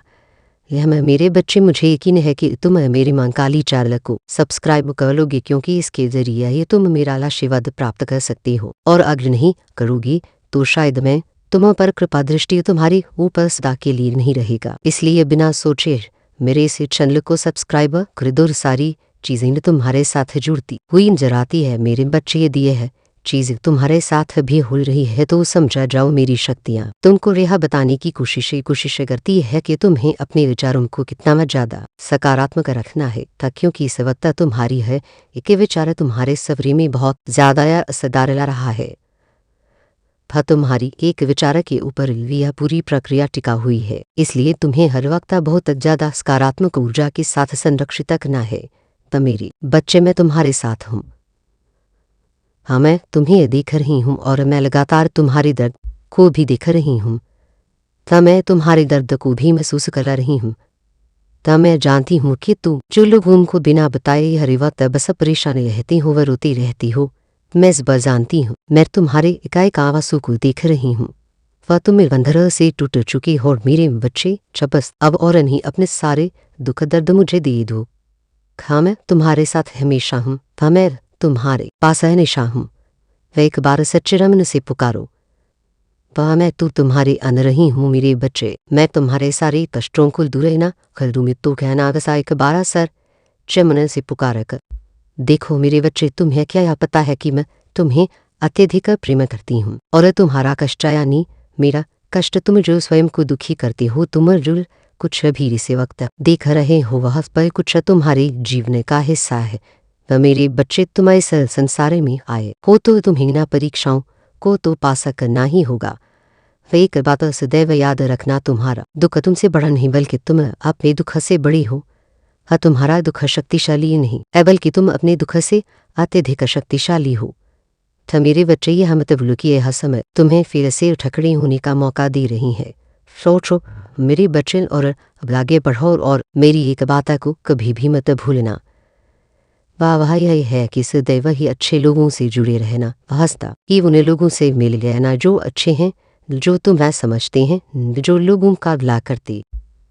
यह मैं मेरे बच्चे, मुझे यकीन है कि तुम मेरी मां काली चैनल को सब्सक्राइब कर लोगे, क्योंकि इसके जरिए ये तुम मेरा आशीर्वाद प्राप्त कर सकते हो। और अगर नहीं करोगी तो शायद मैं तुम पर कृपा दृष्टि तुम्हारी ऊपर सदा के लिए नहीं रहेगा। इसलिए बिना सोचे मेरे इस चैनल को सब्सक्राइब कर दो। सारी चीजें तुम्हारे साथ जुड़ती हुई नजर आती है मेरे बच्चे। ये दिए है चीज तुम्हारे साथ भी हो रही है तो समझा जाओ, मेरी शक्तियाँ तुमको यह बताने की कोशिश करती है कि तुम्हें अपने विचारों को कितना ज्यादा सकारात्मक रखना है, क्योंकि सवत्ता तुम्हारी है। एक विचार तुम्हारे सफरी में बहुत ज्यादा असरदार ला रहा है। तुम्हारी एक विचार के ऊपर यह पूरी प्रक्रिया टिका हुई है, इसलिए तुम्हें हर वक्त बहुत ज्यादा सकारात्मक ऊर्जा के साथ संरक्षित करना है। तो मेरे बच्चे, मैं तुम्हारे साथ हूँ। हाँ, मैं तुम्हें देख रही हूँ और मैं लगातार तुम्हारे दर्द को भी देख रही हूँ। तब मैं तुम्हारे दर्द को भी महसूस कर रही हूँ। तब मैं जानती हूँ कि तुम जो लोगों को बिना बताए हर वक्त बस परेशान रहती हो व रोती रहती हो, मैं इस बार जानती हूँ। मैं तुम्हारे एकाएक आंसू को देख रही हूँ। वह तुम्हें बंधर से टूट चुकी हो। मेरे बच्चे, बस अब और नहीं अपने सारे दुख दर्द मुझे दे दो। हाँ, मैं तुम्हारे साथ हमेशा हूँ। हाँ, मैं तुम्हारे पास हमेशा हूँ। वह एक बार सच्चे रमन से पुकारो। वह मैं तुम्हारे अन रही हूँ मेरे बच्चे। मैं तुम्हारे सारे कष्टों को दूर न कर दूँ। तो कहना वसा एक बार सर चमन से पुकार कर देखो मेरे बच्चे, तुम्हें क्या यह पता है कि मैं तुम्हें अत्यधिक प्रेम करती हूँ, और तुम्हारा कष्ट यानी मेरा कष्ट, तुम जो स्वयं को दुखी करते हो, तुम जो कुछ भी इस वक्त देख रहे हो, वह पर कुछ तुम्हारे जीवन का हिस्सा है। मेरे बच्चे, तुम इस संसार में आए हो तो तुम्हें ना परीक्षाओं को तो पास करना ही होगा। एक बात सदैव याद रखना, तुम्हारा दुख तुमसे बड़ा नहीं, बल्कि तुम अपने दुख से बड़ी हो। हाँ, तुम्हारा दुख शक्तिशाली नहीं है, बल्कि तुम अपने दुख से अत्यधिक शक्तिशाली हो। मेरे बच्चे, यह मत भूलो कि यह समय तुम्हें फिर से ठकड़ी होने का मौका दे रही है। सोचो मेरे बच्चे, और अब आगे बढ़ो और मेरी एक बात को कभी भी मत भूलना। वाह यही है कि सदैव ही अच्छे लोगों से जुड़े रहना। हंसता कि उन लोगों से मिल गया ना जो अच्छे हैं, जो तुम्हें समझते हैं, जो लोगों का भला करते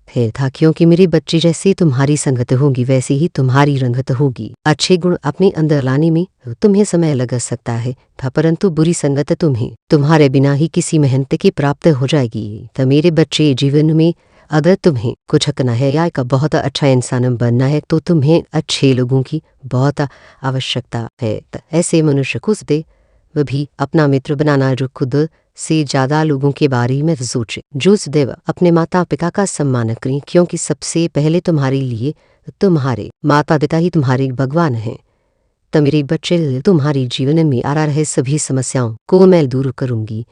है था। क्योंकि मेरे बच्चे, जैसे तुम्हारी संगत होगी वैसे ही तुम्हारी रंगत होगी। अच्छे गुण अपने अंदर लाने में तुम्हें समय लग सकता है, परंतु बुरी संगत तुम्हें तुम्हारे बिना ही किसी मेहनत की प्राप्त हो जाएगी। तो मेरे बच्चे, जीवन में अगर तुम्हें कुछ करना है या एक बहुत अच्छा इंसान बनना है तो तुम्हें अच्छे लोगों की बहुत आवश्यकता है। ऐसे मनुष्य को दे वह भी अपना मित्र बनाना जो खुद से ज़्यादा लोगों के बारे में सोचे, जो सदैव अपने माता पिता का सम्मान करें, क्योंकि सबसे पहले तुम्हारे लिए तुम्हारे माता पिता ही तुम्हारे भगवान हैं। तो मेरे बच्चे, तुम्हारे जीवन में आ रहे सभी समस्याओं को मैं दूर करूंगी।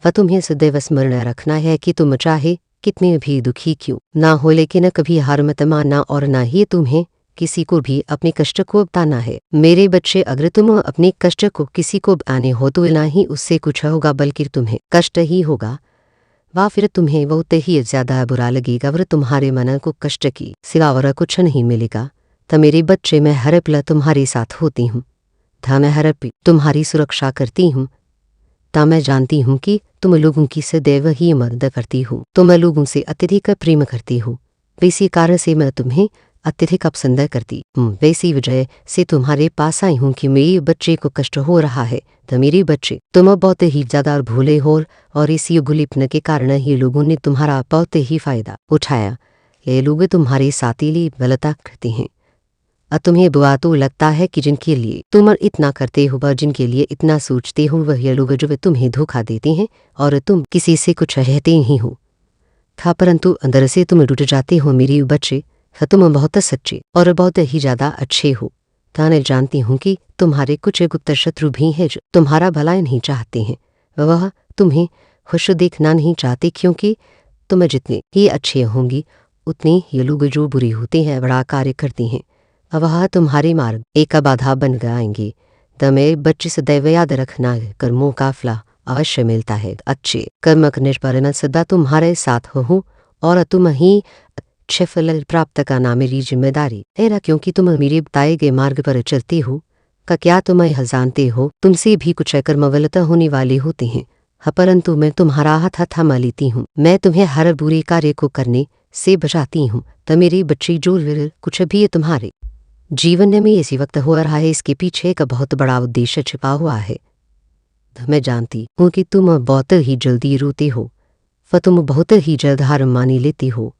वह तुम्हें सदैव स्मरण रखना है कि तुम चाहे कितने भी दुखी क्यों ना हो, लेकिन कभी हार मत मानना और ना ही तुम्हें किसी को भी अपने कष्ट को बताना है। मेरे बच्चे, अगर तुम अपने कष्ट को किसी को बताने हो तो ना ही उससे कुछ होगा बल्कि तुम्हें कष्ट ही होगा, वा फिर तुम्हें बहुत ही ज्यादा बुरा लगेगा और तुम्हारे मन को कष्ट की सिवा और कुछ नहीं मिलेगा। तो मेरे बच्चे, मैं हर पल तुम्हारे साथ होती हूँ, था मैं हर पल तुम्हारी सुरक्षा करती हूँ। ता मैं जानती हूँ कि तुम लोगों की सदैव ही मदद करती हो, तुम लोगों से अत्यधिक प्रेम करती हो, इसी कारण से मैं तुम्हें अत्यधिक पसंद करती हूँ। वैसी वजह से तुम्हारे पास आई हूँ कि मेरे बच्चे को कष्ट हो रहा है। तो मेरे बच्चे, तुम बहुत ही ज़्यादा भूले हो और इसी गुलिपन के कारण ही लोगों ने तुम्हारा बहुत ही फायदा उठाया। ये लोग तुम्हारे साथ ही गलता करते हैं। तुम्हें बुरा तो लगता है कि जिनके लिए तुम इतना करते हो, जिनके लिए इतना सोचते हो, वह लोग जो तुम्हें धोखा देते हैं और तुम किसी से कुछ रहते ही हो था, परंतु अंदर से तुम टूट जाते हो। मेरे बच्चे, तुम बहुत सच्चे और बहुत ही ज़्यादा अच्छे हो। मैं जानती हूँ कि तुम्हारे कुछ गुप्त शत्रु भी हैं जो तुम्हारा भला नहीं चाहते हैं। वह तुम्हें खुश देखना नहीं चाहते, क्योंकि तुम जितने ही अच्छे होंगी उतने ये लोग जो बुरे होते हैं, बड़ा कार्य करते हैं, वह तुम्हारे मार्ग एक बाधा बन जाएंगे। तुम्हें बच्चे सदैव याद रखना, कर्मों का फल अवश्य मिलता है। अच्छे कर्म करने पर मैं सदा तुम्हारे साथ हूँ और तुम ही अच्छे फल प्राप्त करना मेरी जिम्मेदारी है, क्योंकि तुम मेरे बताए गए मार्ग पर चलते हो। क्या तुम यह जानते हो, तुमसे भी कुछ कर्मवलता होने वाले होते हैं, परंतु मैं तुम्हारा हाथ थमा लेती हूँ। मैं तुम्हें हर बुरे कार्य को करने से बचाती हूँ। तो मेरे बच्चे, जो कुछ भी तुम्हारे जीवन में इसी वक्त हो रहा है, इसके पीछे एक बहुत बड़ा उद्देश्य छिपा हुआ है। मैं जानती हूँ कि तुम बहुत ही जल्दी रोते हो, व तुम बहुत ही जल्द हार मानी लेती हो।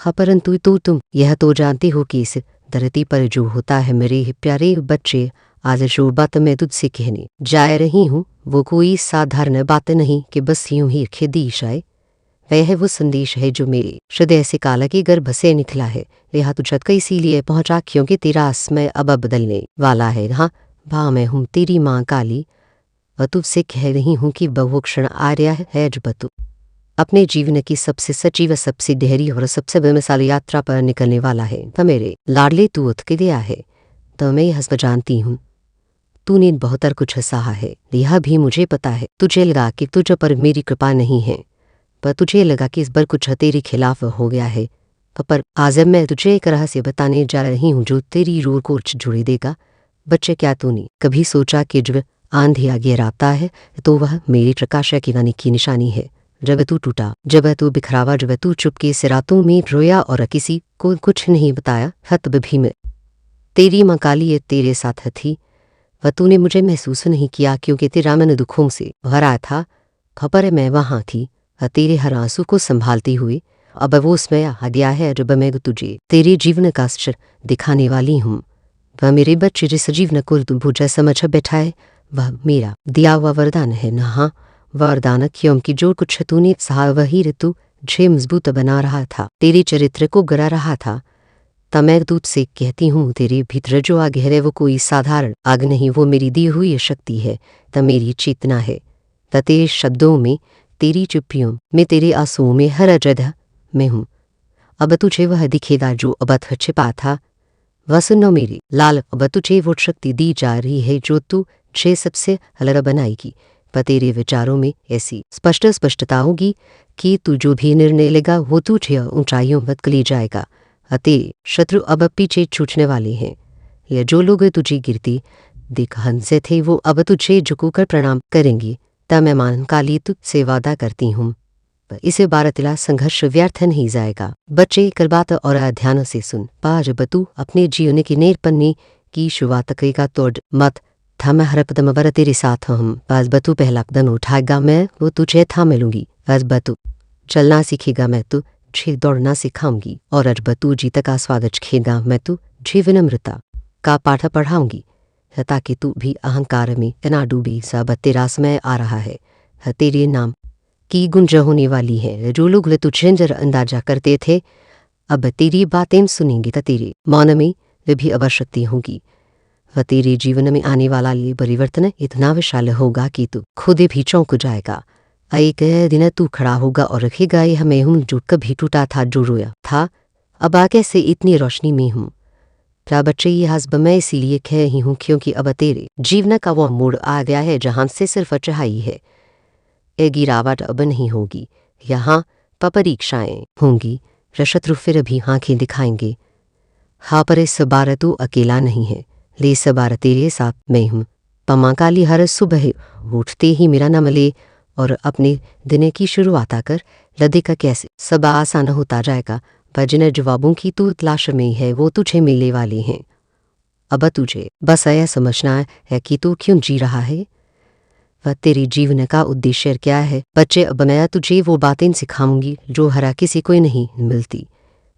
परंतु तुम यह तो जानते हो कि इस धरती पर जो होता है, मेरे प्यारे बच्चे, आज जो बात मैं तुझसे कहने जा रही हूँ वो कोई साधारण बात नहीं कि बस यूं ही खेदीश आए। वह वो संदेश है जो मेरे हृदय से काला के गर्भ से निकला है। यह तुझ तक इसीलिए पहुंचा क्योंकि तेरा समय अब बदलने वाला है। हाँ भा, मैं हूँ तेरी माँ काली, वह तुझसे कह रही हूँ कि बहु क्षण आ रहा है जब तू अपने जीवन की सबसे सच्ची व सबसे गहरी और सबसे बेमिसाल यात्रा पर निकलने वाला है। तो मेरे लाडले, तू उठ के दिया है। तो मैं यह जानती हूँ तूने बहुत कुछ सहा है, यह भी मुझे पता है। तुझे लगा कि तुझ पर मेरी कृपा नहीं है, पर तुझे लगा कि इस बार कुछ तेरे खिलाफ हो गया है। पर आज मैं तुझे एक रहस्य बताने जा रही हूँ जो तेरी रूह को जुड़े देगा। बच्चे, क्या तूने कभी सोचा कि जब आंधी आगे आता है तो वह मेरे प्रकाश की वाणी की निशानी है। जब तू टूटा, जब तू बिखरावा, जब तू चुपके से रातों में रोया और किसी को कुछ नहीं बताया, तब भी मैं तेरी माँ काली तेरे साथ थी। वह तूने मुझे महसूस नहीं किया क्योंकि तेरा मन दुखों से भरा था, खबर मैं वहाँ थी तेरे हर आंसू को संभालती हुई। अब वो समय आ गया है जब मैं तुझे तेरे जीवन का स्तर दिखाने वाली हूँ। वह मेरे बच्चे, जिस जीवन को तू भूजा समझ बैठा है, वह मेरा दिया हुआ वरदान है। न हाँ, वरदान, क्योंकि जो कुछ तूने सहा वही ऋतु मुझे मजबूत बना रहा था, तेरे चरित्र को गरा रहा था। तब मैं तुझसे कहती हूँ, तेरे भीतर जो आग है वो कोई साधारण आग नहीं, वो मेरी दी हुई शक्ति है। तब मेरी चेतना है। तेरे शब्दों में, तेरी चुप्पियों में, तेरे आंसुओं में, हर जगह मैं हूँ। अब तुझे वह दिखेगा जो अब छिपा था। वह सुनो मेरी लाल, अब तुझे वो शक्ति दी जा रही है जो तुझे सबसे अलग बनाएगी। पर तेरे विचारों में ऐसी स्पष्टता होगी कि तू जो भी निर्णय लेगा वो तुझे ऊंचाइयों में ले जाएगा। तेरे शत्रु अब पीछे छूटने वाले हैं। या जो लोग तुझे गिरती देख हंसे थे, वो अब तुझे झुककर प्रणाम करेंगे। तब मैं मान काली तुझसे वादा करती हूँ, इसे बारतिला संघर्ष व्यर्थ नहीं जाएगा। बच्चे, कर बात और ध्यान से सुन। पाज बतू अपने जीवन की नेर पन्ने की शुरुआत करेगा, तोड़ मत था। मैं हर कदम पर तेरे साथ हूँ। पाज बतू पहला कदम उठाएगा, मैं वो तुझे थाम लूंगी। पाज बतू चलना सीखेगा, मैं तू झे दौड़ना सिखाऊंगी और अब तू जीत का स्वाद खेगा। मैं तू झे विनम्रता का पाठ पढ़ाऊंगी ताकि तू भी अहंकार में ना डूबी। सब तेरा समय आ रहा है, तेरे नाम की गुंज होने वाली है। जो लोग तुझे अंदाजा करते थे अब तेरी बातें सुनेंगे तो तेरे मौन में भी अवशक्ति होगी। वह तेरे जीवन में आने वाला ये परिवर्तन इतना विशाल होगा कि तू खुद भी चौंक जाएगा। एक दिन तू खड़ा होगा और रखेगा, यह मैं हूँ जो कभी टूटा था, जो रोया था, अब आगे से इतनी रोशनी में हूँ। क्या बच्चे, ये हस्ब मैं इसीलिए कह रही हूँ क्योंकि अब तेरे जीवन का वो मोड़ आ गया है जहाँ से सिर्फ चढ़ाई है। ये गिरावट अब नहीं होगी, यहाँ परीक्षाएं होंगी। शत्रु फिर भी आंखें दिखाएंगे। हाँ, पर इस बार तू अकेला नहीं है, ले इस बार तेरे साथ मैं हूँ। पमा काली हर सुबह उठते ही मेरा नाम ले और अपने दिन की शुरुआत कर लदे का कैसे सब आसान होता जाएगा। पर जिन जवाबों की तू तलाश में है वो तुझे मिलने वाले हैं। अब तुझे बस यह समझना है कि तू क्यों जी रहा है, वह तेरे जीवन का उद्देश्य क्या है। बच्चे, अब मैं तुझे वो बातें सिखाऊंगी जो हर किसी को नहीं मिलती।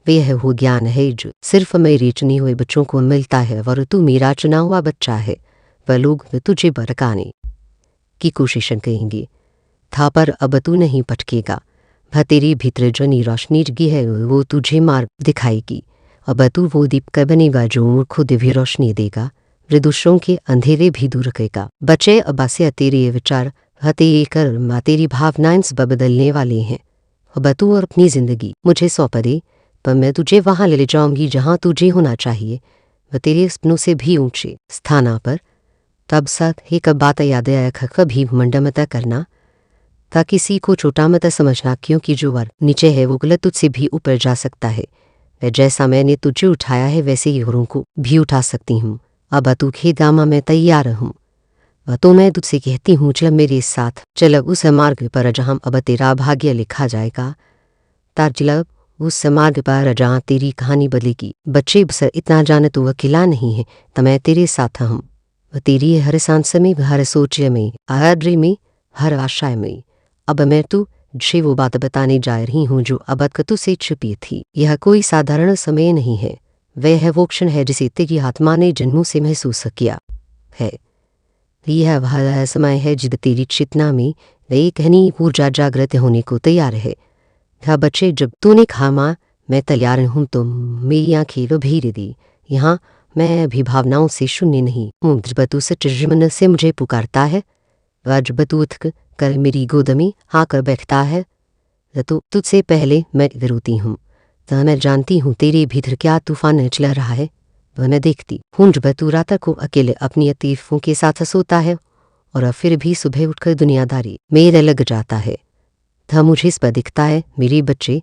वह वो ज्ञान है जो सिर्फ मेरे चुने हुए बच्चों को मिलता है, और तू मेरा चुना हुआ बच्चा है। वह लोग तुझे भड़काने की कोशिश करेंगे था, पर अब तू नहीं भटकेगा। वह तेरी भीतर जनी रोशनी जगी है वो तुझे मार्ग दिखाएगी। अब तू वो दीप बनेगा जो खुद भी रोशनी देगा, विदुषों के अंधेरे भी दूर रखेगा। बच्चे, अब से तेरे विचार तेरे कर्म तेरी भावनाएं सब बदलने वाले हैं। अब तू और अपनी जिंदगी मुझे सौंप दे, पर मैं तुझे वहां ले जाऊंगी जहां तुझे होना चाहिए, वह तेरे सपनों से भी ऊंचे स्थाना पर। तब साथ एक बात याद रख, कभी घमंड मत करना ताकि किसी को छोटा मत समझना, क्योंकि जो वर नीचे है वो गलत तुझसे भी ऊपर जा सकता है। वह जैसा मैंने तुझे उठाया है वैसे ही औरों को भी उठा सकती हूँ। अब तू खेदामा मैं तैयार हूँ, तो मैं तुझसे कहती हूँ चल मेरे साथ, चल उस मार्ग पर जहाँ अब तेरा भाग्य लिखा जाएगा। तार उस मार्ग पर जहाँ तेरी कहानी बदलेगी। बच्चे, बस इतना जान तू अकेला नहीं है, तो मैं तेरे साथ हूँ। तेरी हर सांस में, हर सोच में, हर ड्रीम में, हर आशा में। अब मैं तुझे वो बात बताने जा रही हूँ जो अब तक तुझसे छुपी थी। यह कोई साधारण समय नहीं है, वह है वो क्षण है जिसे तेरी आत्मा ने जन्मों से महसूस किया है। यह वह समय है जब तेरी चेतना में एक नई ऊर्जा जागृत होने को तैयार है। हाँ बच्चे, जब तूने कहा माँ मैं तैयार हूँ तो मेरी आंखें भीर दी। यहाँ मैं अभी भावनाओं से शून्य नहीं हूँ। जब तू सच्चे मन से मुझे पुकारता है, जब तू उठ कर मेरी गोद में आकर बैठता है, तो तुझसे पहले मैं रोती हूँ। तो मैं जानती हूँ तेरे भीतर क्या तूफान चल रहा है, वह मैं देखती हूँ। जब तू रात को अकेले अपनी अतीफों के साथ सोता है और फिर भी सुबह उठकर दुनियादारी मेरे लग जाता है, तो मुझे इस पर दिखता है मेरे बच्चे,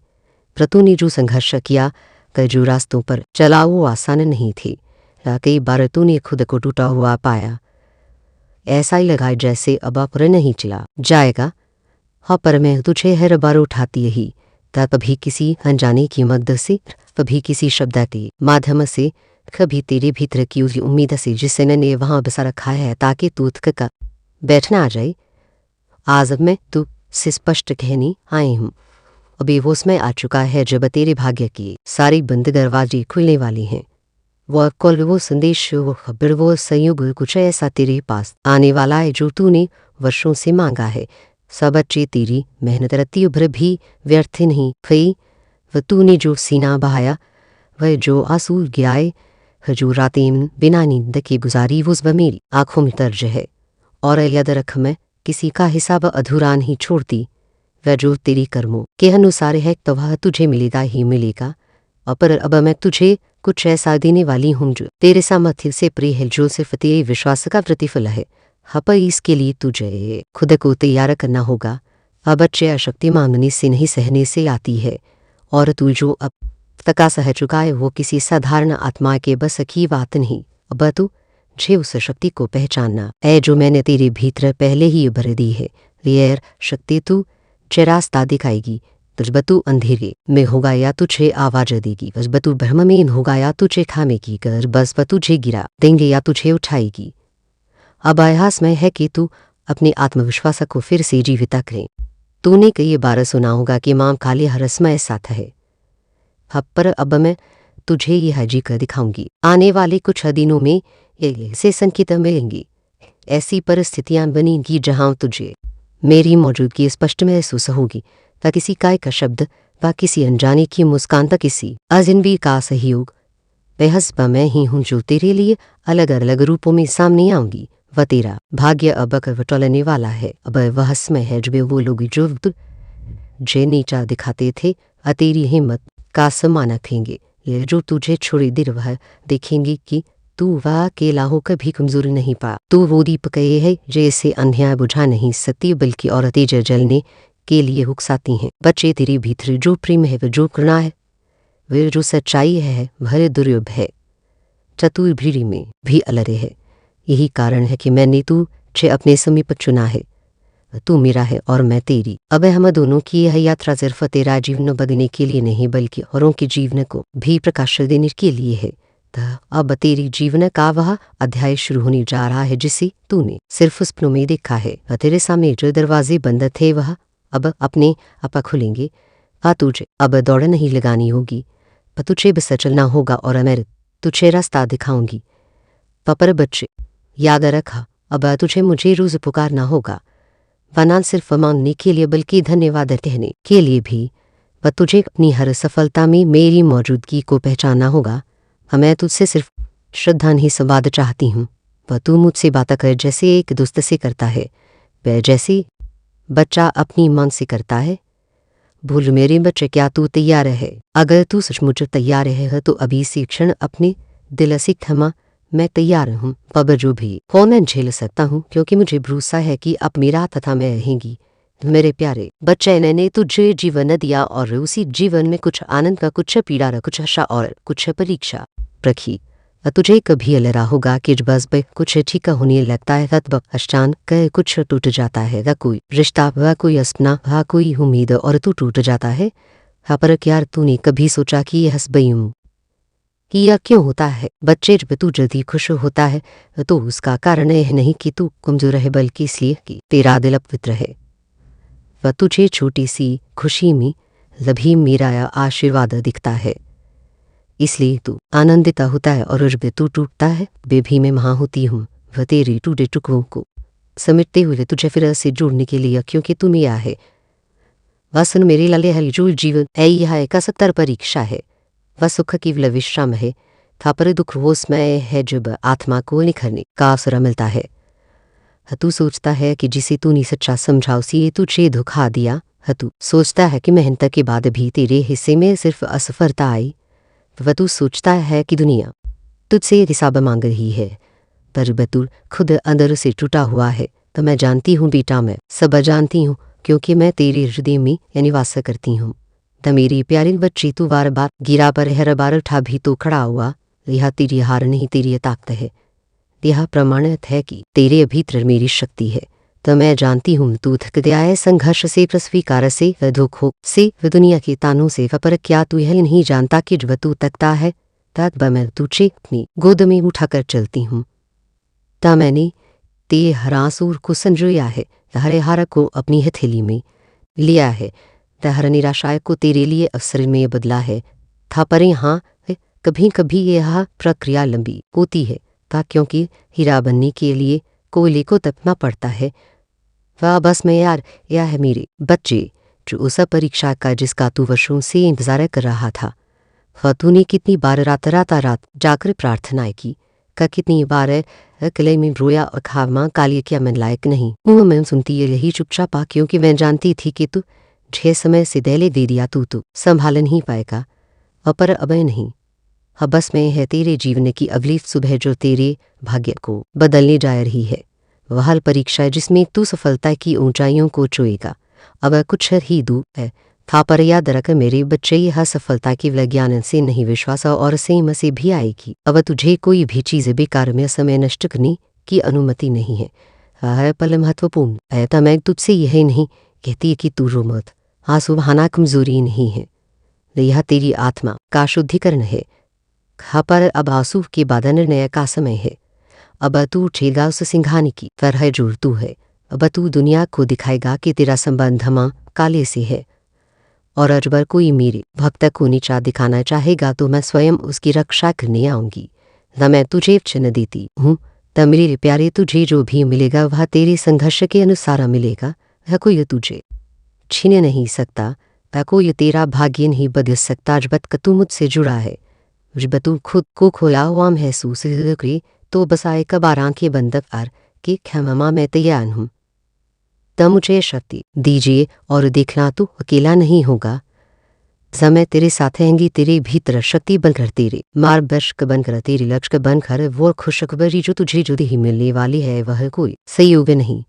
प्रतु ने जो संघर्ष किया कर जो रास्तों पर चला वो आसान नहीं थे। कई बार तूने खुद को टूटा हुआ पाया, ऐसा ही लगा जैसे अब पर नहीं चला जाएगा। हाँ, पर मैं तुझे हर बार उठाती ही, कभी किसी अनजाने की मदद से, कभी किसी शब्द के माध्यम से, कभी तेरे भीतर की उस उम्मीद से जिसे मैंने वहाँ बसा रखा है ताकि तू उठ कर बैठना आ जाए। आज अब मैं तू से स्पष्ट कहनी आई हूँ, अभी वो समय आ चुका है जब तेरे भाग्य की सारी बंद दरवाजे खुलने वाली हैं। वो कॉल, वो संदेश, वो खबर, वो संयोग कुछ ऐसा तेरे पास आने वाला है जो तूने वर्षों से मांगा है। सब बच्चे, तेरी मेहनत रत्ती उभर भी व्यर्थ नहीं गई। वह तूने जो सीना बहाया, वह जो आंसू गिराए, जो रातें बिना नींद के गुजारी, वो सब मेरी आंखों में दर्ज है। और याद रख, मैं किसी का हिसाब अधूरा नहीं छोड़ती। वह जो तेरी कर्मों के अनुसार है तो वह तुझे मिलेगा ही मिलेगा। पर अब मैं तुझे कुछ ऐसा देने वाली हूँ जो तेरे सामर्थ्य से प्रिय है, जो सिर्फ तेरे विश्वास का प्रतिफल है। पर इसके लिए तुझे खुद को तैयार करना होगा। अब बच्चे, शक्ति मांगने से नहीं सहने से आती है, और तू जो अब तक सह चुका है वो किसी साधारण आत्मा के बस की बात नहीं। अब तू मुझे उस शक्ति को पहचानना है जो मैंने तेरे भीतर पहले ही भर दी है। ये शक्ति तू रास्ता दिखाएगी। तुझ तू अंधेरे में होगा या तुझे आवाज देगी, बस तू भ्रम में होगा या तुझे थामेगी, कर बस तुझे गिरा देंगे या तुझे उठाएगी। अब आयास में है कि तू अपने आत्मविश्वास को फिर से जीवित करे। तूने कई बार सुना होगा कि माँ काली हर समय साथ है, पर अब मैं तुझे यह जी कर दिखाऊंगी। आने वाले कुछ दिनों में ऐसे संकेत मिलेंगी, ऐसी परिस्थितियां बनेंगी जहां तुझे मेरी मौजूदगी स्पष्ट महसूस होगी। व किसी काय का शब्द व किसी अनजाने की मुस्कान तक किसी अजनबी का सहयोग। बेहसबा मैं ही हूँ जो तेरे लिए अलग अलग रूपों में सामने आऊंगी। वह तेरा भाग्य अब टलने वाला है। अब वह समय है जब वो लोग जो तुझे नीचा दिखाते थे तेरी हिम्मत का सम्मान रखेंगे। ये जो तुझे छोड़ी देर वह देखेंगे कि तू वह अकेला होकर भी कमजोर नहीं पा। तू वो दीपक ये है जैसे अंधियां बुझा नहीं सकती बल्कि और तेज जलने के लिए उकसाती हैं। बच्चे तेरे भीतर जो प्रेम है वह जो करुणा है वह जो सच्चाई है वह दुर्लभ है। चतुर भीड़ी में भी अलरे है। यही कारण है कि मैंने तुझे अपने समीप चुना है। तू मेरा है और मैं तेरी। अब हम दोनों की यह यात्रा सिर्फ तेरा जीवन बदलने के लिए नहीं बल्कि औरों के जीवन को भी प्रकाश देने के लिए है। अब तेरी जीवन का वह अध्याय शुरू होने जा रहा है जिसे तूने सिर्फ सपनों में देखा है। तेरे सामने जो दरवाजे बंद थे वह अब अपने आप खुलेंगे। तुझे अब दौड़ नहीं लगानी होगी, पर तुझे बस चलना होगा और मैं तुझे रास्ता दिखाऊंगी। पर बच्चे याद रखा, अब तुझे मुझे रोज पुकारना होगा, वरना सिर्फ मांगने के लिए बल्कि धन्यवाद कहने के लिए भी। पर तुझे अपनी हर सफलता में मेरी मौजूदगी को पहचानना होगा। मैं तुझसे सिर्फ श्रद्धा नहीं संवाद चाहती हूँ। वह तू मुझसे बात कर जैसे एक दोस्त से करता है, वह जैसे बच्चा अपनी मां से करता है। भूल मेरे बच्चे, क्या तू तैयार है? अगर तू सचमुच तैयार है तो अभी से क्षण अपने दिल से क्षमा, मैं तैयार हूँ। अब जो भी हो मैं झेल सकता हूँ क्योंकि मुझे भरोसा है कि अब मेरा तथा मैं रहेंगी। मेरे प्यारे बच्चे, मैंने तुझे जीवन दिया और उसी जीवन में कुछ आनंद का, कुछ पीड़ा, कुछ आशा और कुछ परीक्षा रखी। तुझे कभी लगा होगा कि बस कुछ ठीक होने लगता है तब अचानक कुछ टूट जाता है। वह कोई रिश्ता, वह कोई सपना, वह कोई उम्मीद और तू टूट जाता है। पर क्या तूने कभी सोचा कि यह हंसबई कि यह क्यों होता है? बच्चे, जब तू जल्दी खुश होता है तो उसका कारण यह नहीं कि तू कमजोर है बल्कि इसलिए कि तेरा दिल पवित्र है। वह तुझे छोटी सी खुशी में भी मेरा आशीर्वाद दिखता है, इसलिए तू आनंदित होता है। और जब तू टूटता है वे भी मैं वहाँ होती हूँ। वह तेरे टूटे टुकड़ों को समेटते हुए तुझे फिर से जोड़ने के लिए, क्योंकि तू मेरा है। वह सुन मेरे लाले हरी, जो जीवन यह एक असत्तर परीक्षा है, वह सुख केवल विश्राम है। पर दुख वो समय है जब आत्मा को निखरने का अवसर मिलता है। तू सोचता है कि जिसे तूने सच्चा समझा उसी तुझे धोखा दिया। तू सोचता है कि मेहनत के बाद भी तेरे हिस्से में सिर्फ असफलता आई। वह तू सोचता है कि दुनिया तुझसे हिसाब मांग रही है, पर तू खुद अंदर से टूटा हुआ है। तो मैं जानती हूँ बेटा, मैं सब जानती हूँ, क्योंकि मैं तेरे हृदय में निवास करती हूँ। तो मेरी प्यारी बच्ची, तू बार बार गिरा पर हर बार उठा भी तो खड़ा हुआ। यह तेरी हार नहीं, तेरी ताकत है। यह प्रमाणित है कि तेरे भीतर मेरी शक्ति है। तो मैं जानती हूँ तू थक गया है संघर्ष से, प्रस्वीकार से, व दुखों से, व दुनिया के तानों से। पर क्या तू यह नहीं जानता कि जब तू तकता है तब मैं तुझे अपनी गोद में उठाकर चलती हूँ। ता मैंने तेरे हर आंसू को संजोया है, हरे हार को अपनी हथेली में लिया है, हर निराशा को तेरे लिए अवसर में बदला है। था पर यहाँ कभी कभी यह प्रक्रिया लंबी होती है, क्योंकि हीरा बनने के लिए कोयले को तपना पड़ता है। वह बस में यार, यह है मेरे बच्चे जो उस परीक्षा का जिसका तू वर्षों से इंतजार कर रहा था। तूने कितनी बार रात जाकर प्रार्थनाएं की, कितनी बार किले में रोया और खामा कालिए क्या मैं लायक नहीं। मुँह में सुनती यही चुपचाप, क्योंकि मैं जानती थी कि तू 6 समय से दहले दे दिया तू संभाल नहीं पाएगा। पर अब नहीं, बस में है तेरे जीवन की अगली सुबह जो तेरे भाग्य को बदलने जा रही है। वह परीक्षा है जिसमें तू सफलता की ऊंचाइयों को छुएगा। अब कुछ ही दूर है। पर याद रख मेरे बच्चे, यह सफलता की विज्ञान से नहीं, विश्वास और सेम से भी आएगी। अब तुझे कोई भी चीज़ बेकार में समय नष्ट करने की अनुमति नहीं है। है पल महत्वपूर्ण है। तो मैं तुझसे यह नहीं कहती कि तू रो मत। आंसू बहाना कमजोरी नहीं है, यह तेरी आत्मा का शुद्धिकरण है। पर अब आंसू के बाद निर्णय का समय है। अब तू उठेगा उस सिंघानी की तरह जो तू है। अब तू दुनिया को दिखाएगा कि तेरा संबंध मां काले से है और अजबर कोई मेरे भक्त को नीचा दिखाना चाहेगा तो मैं स्वयं उसकी रक्षा करने आऊँगी। न मैं तुझे वचन देती हूँ त मेरे प्यारे, तुझे जो भी मिलेगा वह तेरे संघर्ष के अनुसार मिलेगा। वह कोई तुझे छीन नहीं सकता, वह कोई तेरा भाग्य नहीं बदल सकता। जब तक तू मुझसे जुड़ा है, जब तू खुद को खोया हुआ महसूस करे तो बस एक बार आंखें बंद कर कि क्षमा मैं तैयार हूँ। तब मुझे शक्ति दीजिए और देखना तू अकेला नहीं होगा। समय तेरे साथ रहेंगी, तेरे भीतर शक्ति बनकर, तेरे मार्गदर्शक बनकर, तेरे लक्ष्य बनकर। वो खुशखबरी जो तुझे जो ही मिलने वाली है वह कोई संयोग नहीं,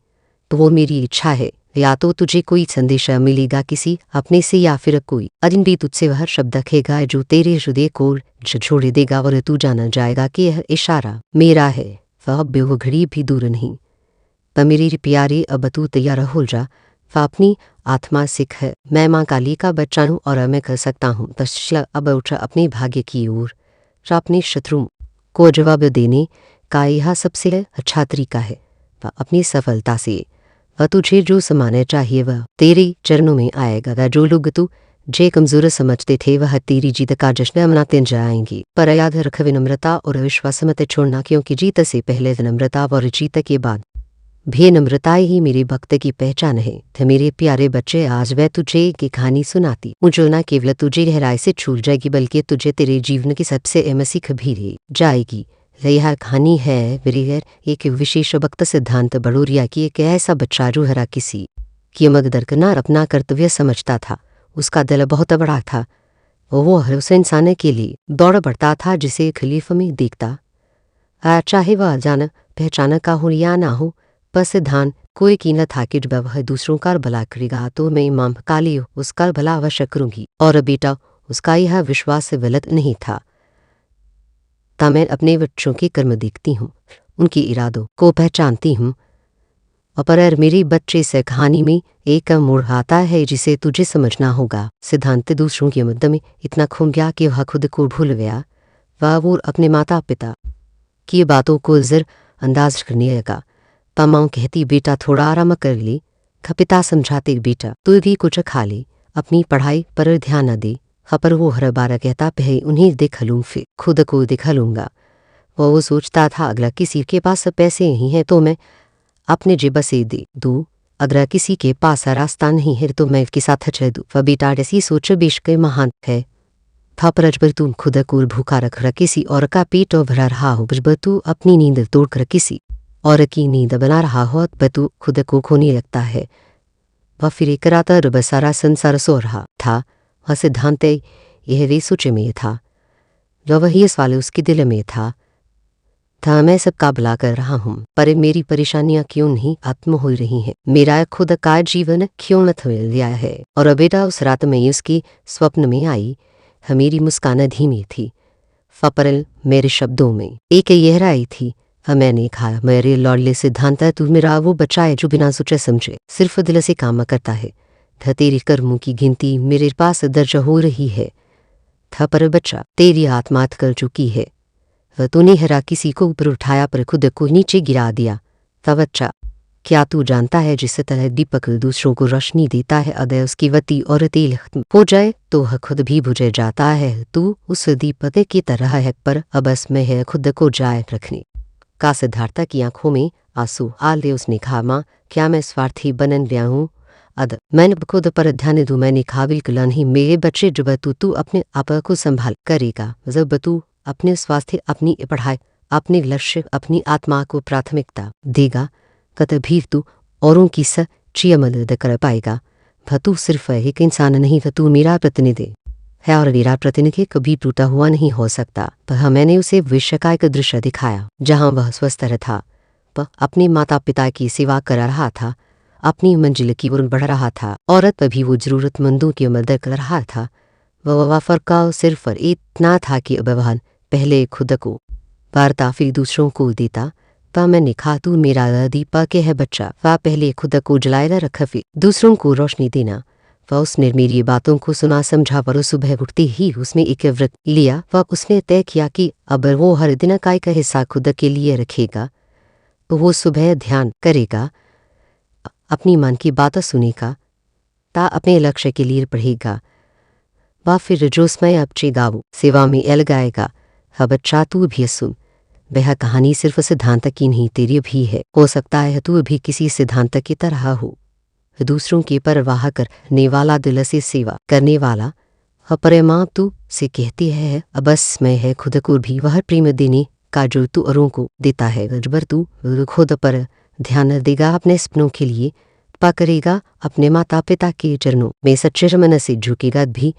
तो वो मेरी इच्छा है। या तो तुझे कोई संदेश मिलेगा किसी अपने से, या फिर कोई अजनबी तुझसे वह शब्द रखेगा जो तेरे हृदय को झकझोर देगा और तू जाना जाएगा कि यह इशारा मेरा है। वह बेवघड़ी भी दूर नहीं। पर मेरी प्यारी, अब तू तैयार हो जा। वह अपनी आत्मा सिख है, मैं माँ काली का बच्चा हूँ और मैं कर सकता हूँ। तस्या अब उठ अपने भाग्य की ओर। अपने शत्रुओं को जवाब देने का यह सबसे अच्छा तरीका है। वह अपनी सफलता से वह तुझे जो समाने चाहिए वह तेरे चरणों में आएगा। जो लोग तू जे कमजोर समझते थे वह तेरी जीत का जश्न मनाते जाएंगे। पर याद रख, विनम्रता और विश्वास मत छोड़ना, क्योंकि जीत से पहले विनम्रता और जीत के बाद भी नम्रता ही मेरे भक्त की पहचान है। थे मेरे प्यारे बच्चे, आज वह तुझे एक कहानी सुनाती हूँ जो न केवल तुझे गहराई से छू जाएगी बल्कि तुझे तेरे जीवन की सबसे अहम सीख भी दे जाएगी। यह कहानी है मेरे एक विशेष भक्त सिद्धांत बड़ोरिया की। एक ऐसा बच्चा जो हरा किसी की मदद करना अपना कर्तव्य समझता था। उसका दिल बहुत बड़ा था। वो हर उस इंसान के लिए दौड़ पड़ता था जिसे खलीफ में देखता, चाहे वह जान पहचान का हो या ना हो। पर सिद्धांत कोई की न था कि जब वह दूसरों का भला करेगा तो मैं माँ काली उसका भला अवश्य करूंगी। और बेटा, उसका यह विश्वास गलत नहीं था। ता मैं अपने बच्चों के कर्म देखती हूँ, उनके इरादों को पहचानती हूँ। और मेरे बच्चे से कहानी में एक मोड़ आता है जिसे तुझे समझना होगा। सिद्धांत दूसरों के मध्य में इतना खो गया कि वह खुद को भूल गया। वह वो अपने माता पिता की बातों को जर अंदाज करने लगा। माँ कहती, बेटा थोड़ा आराम कर ले। पिता समझाते, बेटा तू भी कुछ खा ले, अपनी पढ़ाई पर ध्यान न दे। पर वो हर बार कहता, पहले उन्हें देख लूँ फिर खुद को दिखा लूँगा। वो सोचता था, अगला किसी के पास पैसे नहीं है तो मैं अपने जेब से दे दूँ, अगर किसी के पास रास्ता नहीं है तो मैं इसके साथ चल दूँ। वह बेटा ऐसी सोच बेशक महान है। पर अजबर तुम खुद को भूखा रख किसी और का पेट भरा रहा हो, जब तू अपनी नींद तोड़कर किसी और की नींद बना रहा हो तो तू खुद को खोने लगता है। वह फिर एक रात रब सारा संसार सो रहा था। वह सिद्धांत यह वे सोच में था, जो वही सवाल उसके दिल में था मैं सबका भला कर रहा हूँ, पर मेरी परेशानियां क्यों नहीं खत्म हो रही हैं? मेरा खुद का जीवन क्यों न मिल गया है? और बेटा उस रात में उसकी स्वप्न में आई। मेरी मुस्कान धीमी थी, फपरल मेरे शब्दों में एक गहराई थी। मैंने कहा, मेरे लौड़ले सिद्धांत, तू मेरा वो बच्चा है जो बिना सोचे समझे सिर्फ दिल से काम करता है। तेरी कर्मों की गिनती मेरे पास दर्ज हो रही है। पर बच्चा, तेरी आत्मा कर चुकी है। तूने हरा किसी को ऊपर उठाया पर खुद को नीचे गिरा दिया। बच्चा, क्या तू जानता है जिस तरह दीपक दूसरों को रोशनी देता है, अगर उसकी वती और तेल हो जाए तो वह खुद भी बुझ जाता है। तू उस दीपक की तरह है, पर अब इसमें है खुद को जाए रखने का। सिद्धार्थ की आंखों में आंसू आ ले। उसने कहा, माँ क्या मैं स्वार्थी बनन गया हूँ? मैंने खुद पर ध्यान दूँ। मैंने कहा, बिल्कुल नहीं मेरे बच्चे, जब तू अपने आप को संभाल करेगा, जब तू अपने स्वास्थ्य, अपनी पढ़ाई, अपने लक्ष्य, अपनी आत्मा को प्राथमिकता देगा, कभी तू औरों की सच्ची मदद कर पाएगा। तू सिर्फ एक इंसान नहीं, तू मेरा प्रतिनिधि है और मेरा प्रतिनिधि कभी टूटा हुआ नहीं हो सकता। पर मैंने उसे विश्व का एक दृश्य दिखाया जहाँ वह स्वस्थ था, वह अपने माता पिता की सेवा कर रहा था, अपनी मंजिल की ओर बढ़ रहा था। औरत भी वो जरूरतमंदों की मदद कर रहा था। वह फर्क सिर्फ इतना था कि अब वह पहले खुद को वार्ता फिर दूसरों को देता। मैंने कहा, तू मेरा दीपक है बच्चा। वह पहले खुद को जलाए रख फिर दूसरों को रोशनी देना। वह उसने मेरी बातों को सुना समझा, पर सुबह उठते ही उसने एक व्रत लिया। वह उसने तय किया कि अब वो हर दिन का एक हिस्सा खुद के लिए रखेगा। वो सुबह ध्यान करेगा, अपनी मन की बात सुनेगा, अपने लक्ष्य के लिए पढ़ेगा, पा फिर जोस्मय अब गावो सेवा में लगाएगा। अब अच्छा तू भी सुन, वह कहानी सिर्फ सिद्धांत की नहीं तेरी भी है। हो सकता है तू भी किसी सिद्धांत की तरह हो, दूसरों की परवाह करने वाला, दिल से सेवा करने वाला। अपरेमा तू से कहती है बस मैं है खुद को भी वह प्रेम देने का जो तू औरों को देता है। अजबर तू खुद पर ध्यान देगा, अपने सपनों के लिए पकड़ेगा, अपने माता पिता के चरणों में सच्चे मन से झुकेगा भी,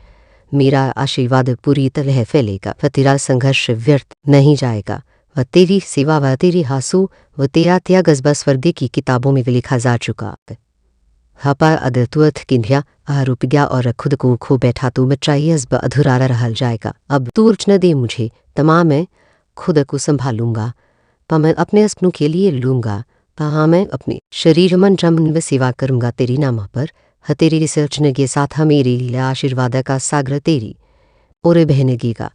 मेरा आशीर्वाद पूरी तरह फैलेगा। वह तेरा संघर्ष व्यर्थ नहीं जाएगा, वह तेरी सेवा, वह तेरी हासू, वह तेरा त्याग बस स्वर्ग की किताबों में लिखा जा चुका है। हपा अगर तू किन्या आरोप गया और खुद को खो बैठा तो बच्चाई अजब अधूरा रह जाएगा। अब तू उर्च न दे मुझे, तमाम मैं खुद को संभालूंगा, पा मैं अपने सपनों के लिए लूँगा, पा मैं अपने शरीर मन जमन व सेवा करूँगा तेरी नाम पर। तेरी रिसर्चने के साथ मेरे लिए आशीर्वाद का सागर तेरी और बहनेगेगा।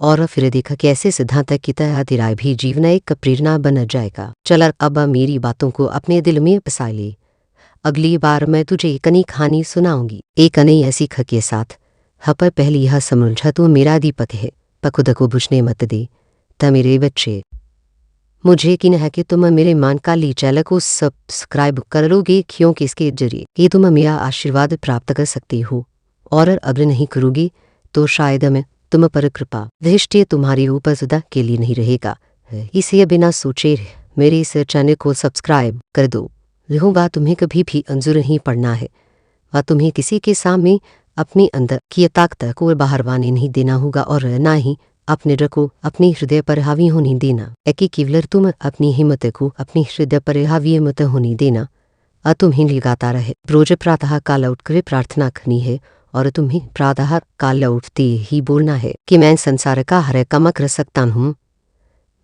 और फिर देखा कैसे सिद्धांत की तरह तेरा भी जीवन एक प्रेरणा बन जाएगा। चल अब मेरी बातों को अपने दिल में बसा ले, अगली बार मैं तुझे एक नई कहानी सुनाऊंगी, एक नई ऐसी ख के साथ। पर पहली यह समझा तू मेरा दीपक है, पर खुद को बुझने मत दे। त मेरे बच्चे, मुझे यकीन है कि तुम मेरे मान काली चैनल को सब्सक्राइब कर लोगे, क्योंकि इसके जरिए ये तुम मेरा आशीर्वाद प्राप्त कर सकते हो। और अगर नहीं करोगे तो शायद मैं तुम पर कृपा दृष्टि तुम्हारी ऊपर सदा के लिए नहीं रहेगा। इसे बिना सोचे मेरे इस चैनल को सब्सक्राइब कर दो। रहूँगा तुम्हें कभी भी अंजुर नहीं पड़ना है, व तुम्हें किसी के सामने अपने अंदर की ताकत को बाहर वाने नहीं देना होगा, और ना ही अपने डर को अपने हृदय पर हावी होने देना। एक केवल तुम अपनी हिम्मत को अपने हृदय पर हावी मत होने देना। तुम्हें लगाता रहे रोज प्रातः काल उठकर प्रार्थना करनी है, और तुम्हें प्रातः काल उठते ही बोलना है कि मैं संसार का हर काम कर सकता हूँ,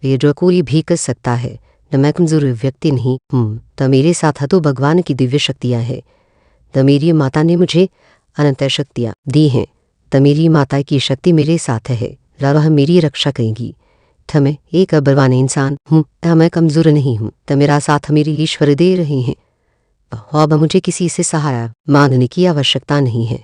ये जो कोई भी कर सकता है, न मैं कमजोर व्यक्ति नहीं हूँ। तो मेरे साथ तो भगवान की दिव्य शक्तियाँ हैं, तो मेरी माता ने मुझे अनंत शक्तियाँ दी हैं, तो मेरी माता की शक्ति मेरे साथ है, वह मेरी रक्षा करेंगी। तो मैं एक बलवान इंसान हूँ, मैं कमजोर नहीं हूँ, तो मेरा साथ मेरे ईश्वर दे रहे हैं। अब मुझे किसी से सहायता मांगने की आवश्यकता नहीं है,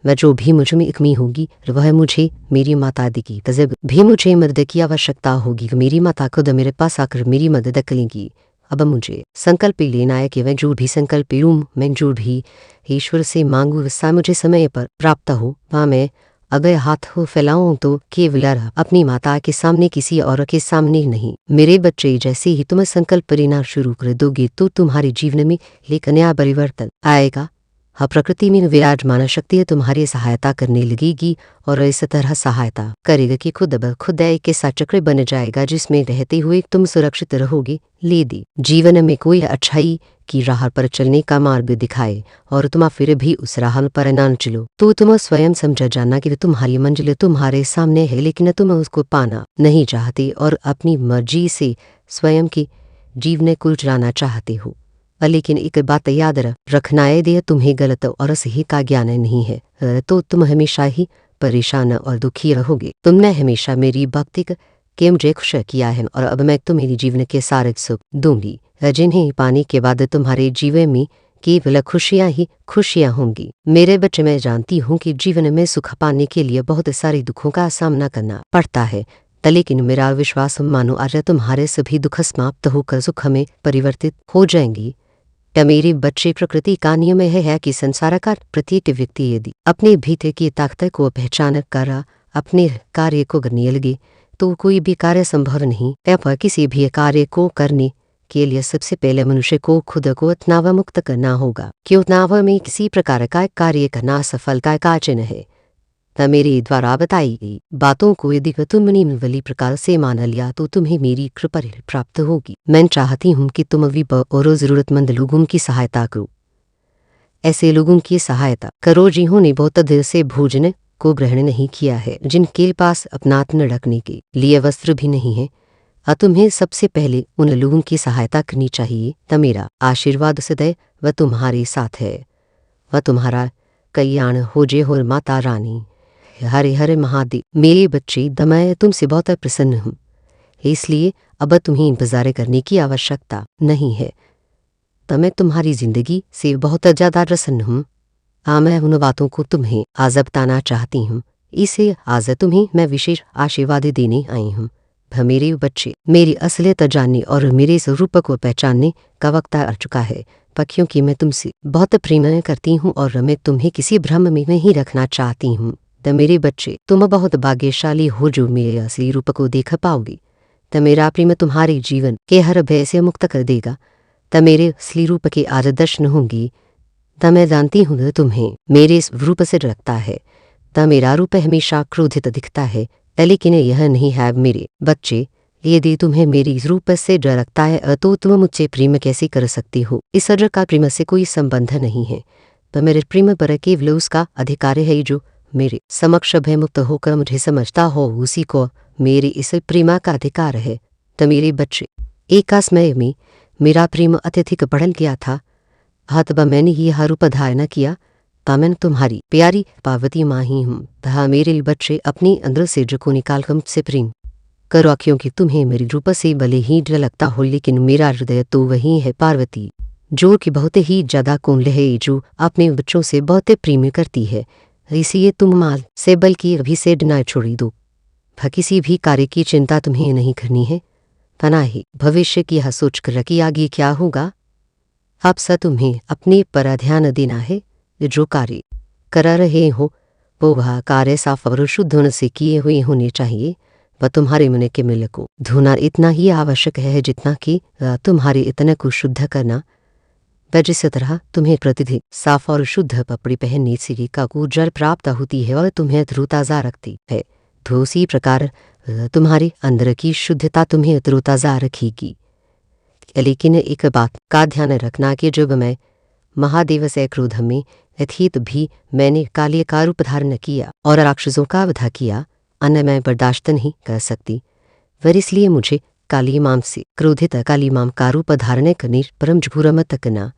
वह जो भी मुझ में कमी होगी वह मुझे मेरी माता देगी। जब भी मुझे मदद की आवश्यकता होगी मेरी माता खुद मेरे पास आकर मेरी मदद करेंगी। अब मुझे संकल्प लेना है कि मैं जो भी संकल्प लूँ, मैं जो भी ईश्वर से मांगू वैसा मुझे समय पर प्राप्त हो। वहाँ मैं अगर हाथ हो फैलाऊं तो केवल अपनी माता के सामने, किसी और के सामने नहीं। मेरे बच्चे, जैसे ही तुम संकल्प लेना शुरू कर दोगे तो तुम्हारे जीवन में एक नया परिवर्तन आएगा। प्रकृति में विराजमान शक्ति तुम्हारी सहायता करने लगेगी, और इस तरह सहायता करेगा कि खुद ब खुद एक ऐसा चक्र बन जाएगा जिसमें रहते हुए तुम सुरक्षित रहोगे। लेदी जीवन में कोई अच्छाई की राह पर चलने का मार्ग दिखाए और तुम फिर भी उस राह पर न चलो तो तुम स्वयं समझ जाना कि तुम्हारी मंजिल तुम्हारे सामने है, लेकिन तुम उसको पाना नहीं चाहते और अपनी मर्जी से स्वयं के जीवन को चलाना चाहते हो। लेकिन एक बात याद रखना है, यदि तुम्हें गलत और सही का ज्ञान नहीं है तो तुम हमेशा ही परेशान और दुखी रहोगे। तुमने हमेशा मेरी भक्ति के मुझे खुश किया है, और अब मैं तुम्हें जीवन के सारे सुख दूंगी, जिन्हें पाने के बाद तुम्हारे जीवन में केवल खुशियाँ ही खुशियाँ होंगी। मेरे बच्चे, मैं जानती हूँ कि जीवन में सुख पाने के लिए बहुत सारे दुखों का सामना करना पड़ता है, लेकिन मेरा विश्वास मानो आज तुम्हारे सभी दुख समाप्त होकर सुख में परिवर्तित हो जाएंगी। मेरे बच्चे, प्रकृति का नियम है कि संसार का प्रत्येक व्यक्ति यदि अपने भीतर की ताकत को पहचान कर अपने कार्य को करने लगे तो कोई भी कार्य संभव नहीं है। पर किसी भी कार्य को करने के लिए सबसे पहले मनुष्य को खुद को तनाव मुक्त करना होगा, क्यों तनाव में किसी प्रकार का कार्य करना सफलता का चिन्ह है। मेरे द्वारा बताई गई बातों को यदि तुम निम्नवली प्रकार से मान लिया तो तुम्हें मेरी कृपा प्राप्त होगी। मैं चाहती हूँ कि तुम भी और जरूरतमंद लोगों की सहायता करो, ऐसे लोगों की सहायता करो जिन्होंने बहुत देर से भोजन को ग्रहण नहीं किया है, जिनके पास अपना तन ढकने के लिए वस्त्र भी नहीं है। तुम्हें सबसे पहले उन लोगों की सहायता करनी चाहिए। तो मेरा आशीर्वाद सदैव वह तुम्हारे साथ है, वह तुम्हारा कल्याण हो जे हो। माता रानी, हरे हरे महादेव। मेरे बच्चे, मैं तुमसे बहुत प्रसन्न हूँ, इसलिए अब तुम्हें इंतजार करने की आवश्यकता नहीं है। तो मैं तुम्हारी जिंदगी से बहुत ज़्यादा प्रसन्न हूँ। मैं उन बातों को तुम्हें आज बताना चाहती हूँ। इसे आज तुम्हें मैं विशेष आशीर्वाद देने आई हूँ। मेरे बच्चे, मेरी असलियत जानने और मेरे स्वरूप को पहचानने का वक्त आ चुका है। क्योंकि मैं तुमसे बहुत प्रेम करती हूँ और मैं तुम्हें किसी भ्रम में नहीं रखना चाहती हूँ। मेरे बच्चे, तुम बहुत भाग्यशाली हो जो मेरे असली रूप को देख पाओगे। मेरा प्रेम तुम्हारे जीवन के हर भय से मुक्त कर देगा। मेरे असली रूप के आज दर्शन होंगी। मैं जानती हूँ तुम्हें मेरे रूप से रखता है। मेरा रूप हमेशा क्रोधित दिखता है, लेकिन यह नहीं है मेरे बच्चे। यदि तुम्हें मेरी रूप से डर लगता है तो तुम मुझसे प्रेम कैसे कर सकती हो? इस डर का प्रेम से कोई संबंध नहीं है। मेरे प्रेम पर केवल उसका अधिकार है जो मेरे समक्ष भयमुक्त होकर मुझे समझता हो, उसी को मेरे इस प्रेम का अधिकार है। मेरे बच्चे, एक समय में मेरा प्रेम अत्यधिक बढ़ गया था। तब मैंने यह रूप धारण किया। मैं तुम्हारी प्यारी पार्वती माँ ही हूँ। मेरे बच्चे, अपने अंदर से जो को निकाल कर मुझसे प्रेम करो, क्योंकि तुम्हें मेरे रूप से भले ही डर लगता हो, लेकिन मेरा हृदय तो वही है पार्वती, जो कि बहुत ही ज्यादा कोमल है, जो अपने बच्चों से बहुत प्रेम करती है। इसलिए तुम माल से बल्कि अभी से डरना छोड़ दो। किसी भी कार्य की चिंता तुम्हें नहीं करनी है। ना ही भविष्य की यह सोच कर कि आगे क्या होगा। अब सा तुम्हें अपने पर ध्यान देना है। जो कार्य कर रहे हो वो वह कार्य साफ और शुद्ध होने से किए हुए होने चाहिए। वह तुम्हारे मन के मिल को धोना इतना ही आवश्यक है जितना कि तुम्हारे इतने को शुद्ध करना। जिस तरह तुम्हें प्रतिदिन साफ और शुद्ध कपड़े पहनने से का ऊर्जा प्राप्त होती है और तुम्हें तरोताज़ा रखती है, तो उसी प्रकार तुम्हारे अंदर की शुद्धता तुम्हें तरोताज़ा रखेगी। लेकिन एक बात का ध्यान रखना कि जब मैं महादेव से क्रोध में थी भी मैंने काली का रूप धारण किया और राक्षसों का वध किया। अन्य मैं बर्दाश्त नहीं कर सकती। वर इसलिए मुझे काली माम से क्रोधित काली माम का रूप धारण करने परम जबूर मत करना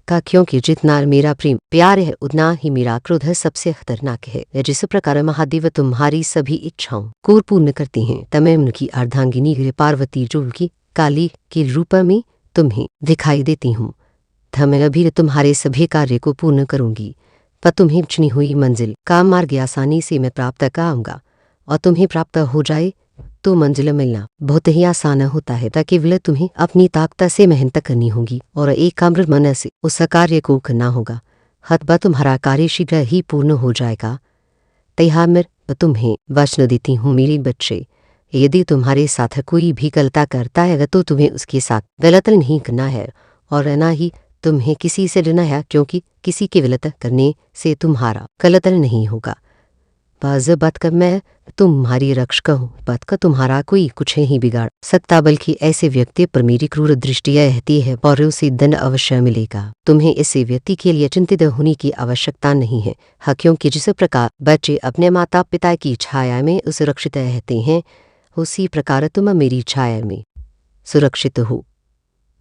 का, क्योंकि जितना मेरा प्रेम प्यार है उतना ही मेरा क्रोध सबसे खतरनाक है। जिस प्रकार महादेव तुम्हारी सभी इच्छाओं को पूर्ण करते हैं, तमें उनकी अर्धांगिनी पार्वती जो की काली के रूप में तुम्हें दिखाई देती हूँ। मैं अभी तुम्हारे सभी कार्य को पूर्ण करूंगी, पर तुम्हें चुनी हुई मंजिल का मार्ग आसानी से मैं प्राप्त कराऊंगा। और तुम्हें प्राप्त हो जाए तो मंजिल मिलना बहुत ही आसान होता है। ताकि केवल तुम्हें अपनी ताकत से मेहनत करनी होगी और एकाग्र मन से उस कार्य को करना होगा। हतबा तुम्हारा कार्य शीघ्र ही पूर्ण हो जाएगा। तैयार मैं तुम्हें वचन देती हूँ मेरे बच्चे, यदि तुम्हारे साथ कोई भी गलता करता है तो तुम्हें उसके साथ गलत नहीं करना है और ना ही तुम्हें किसी से डरना है, क्योंकि किसी के गलत करने से तुम्हारा गलत नहीं होगा। बाज बात कर मैं तुम्हारी रक्षक हूँ, बात का तुम्हारा कोई कुछ नहीं बिगाड़ सकता, बल्कि ऐसे व्यक्ति पर मेरी क्रूर दृष्टियाँ रहती है और उसे दंड अवश्य मिलेगा। तुम्हें ऐसे व्यक्ति के लिए चिंतित होने की आवश्यकता नहीं है। क्योंकि जिस प्रकार बच्चे अपने माता पिता की छाया में सुरक्षित रहते हैं, उसी प्रकार तुम मेरी छाया में सुरक्षित हो।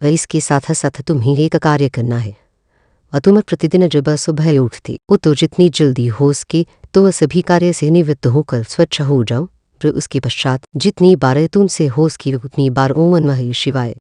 इसके साथ साथ तुम्हें एक कार्य करना है। तुम प्रतिदिन जब सुबह उठते तो जितनी जल्दी हो सके तो सभी कार्य से निवृत्त होकर स्वच्छ हो जाओ। फिर उसके पश्चात जितनी बार तुमसे हो सके उतनी बार ओम नमः शिवाय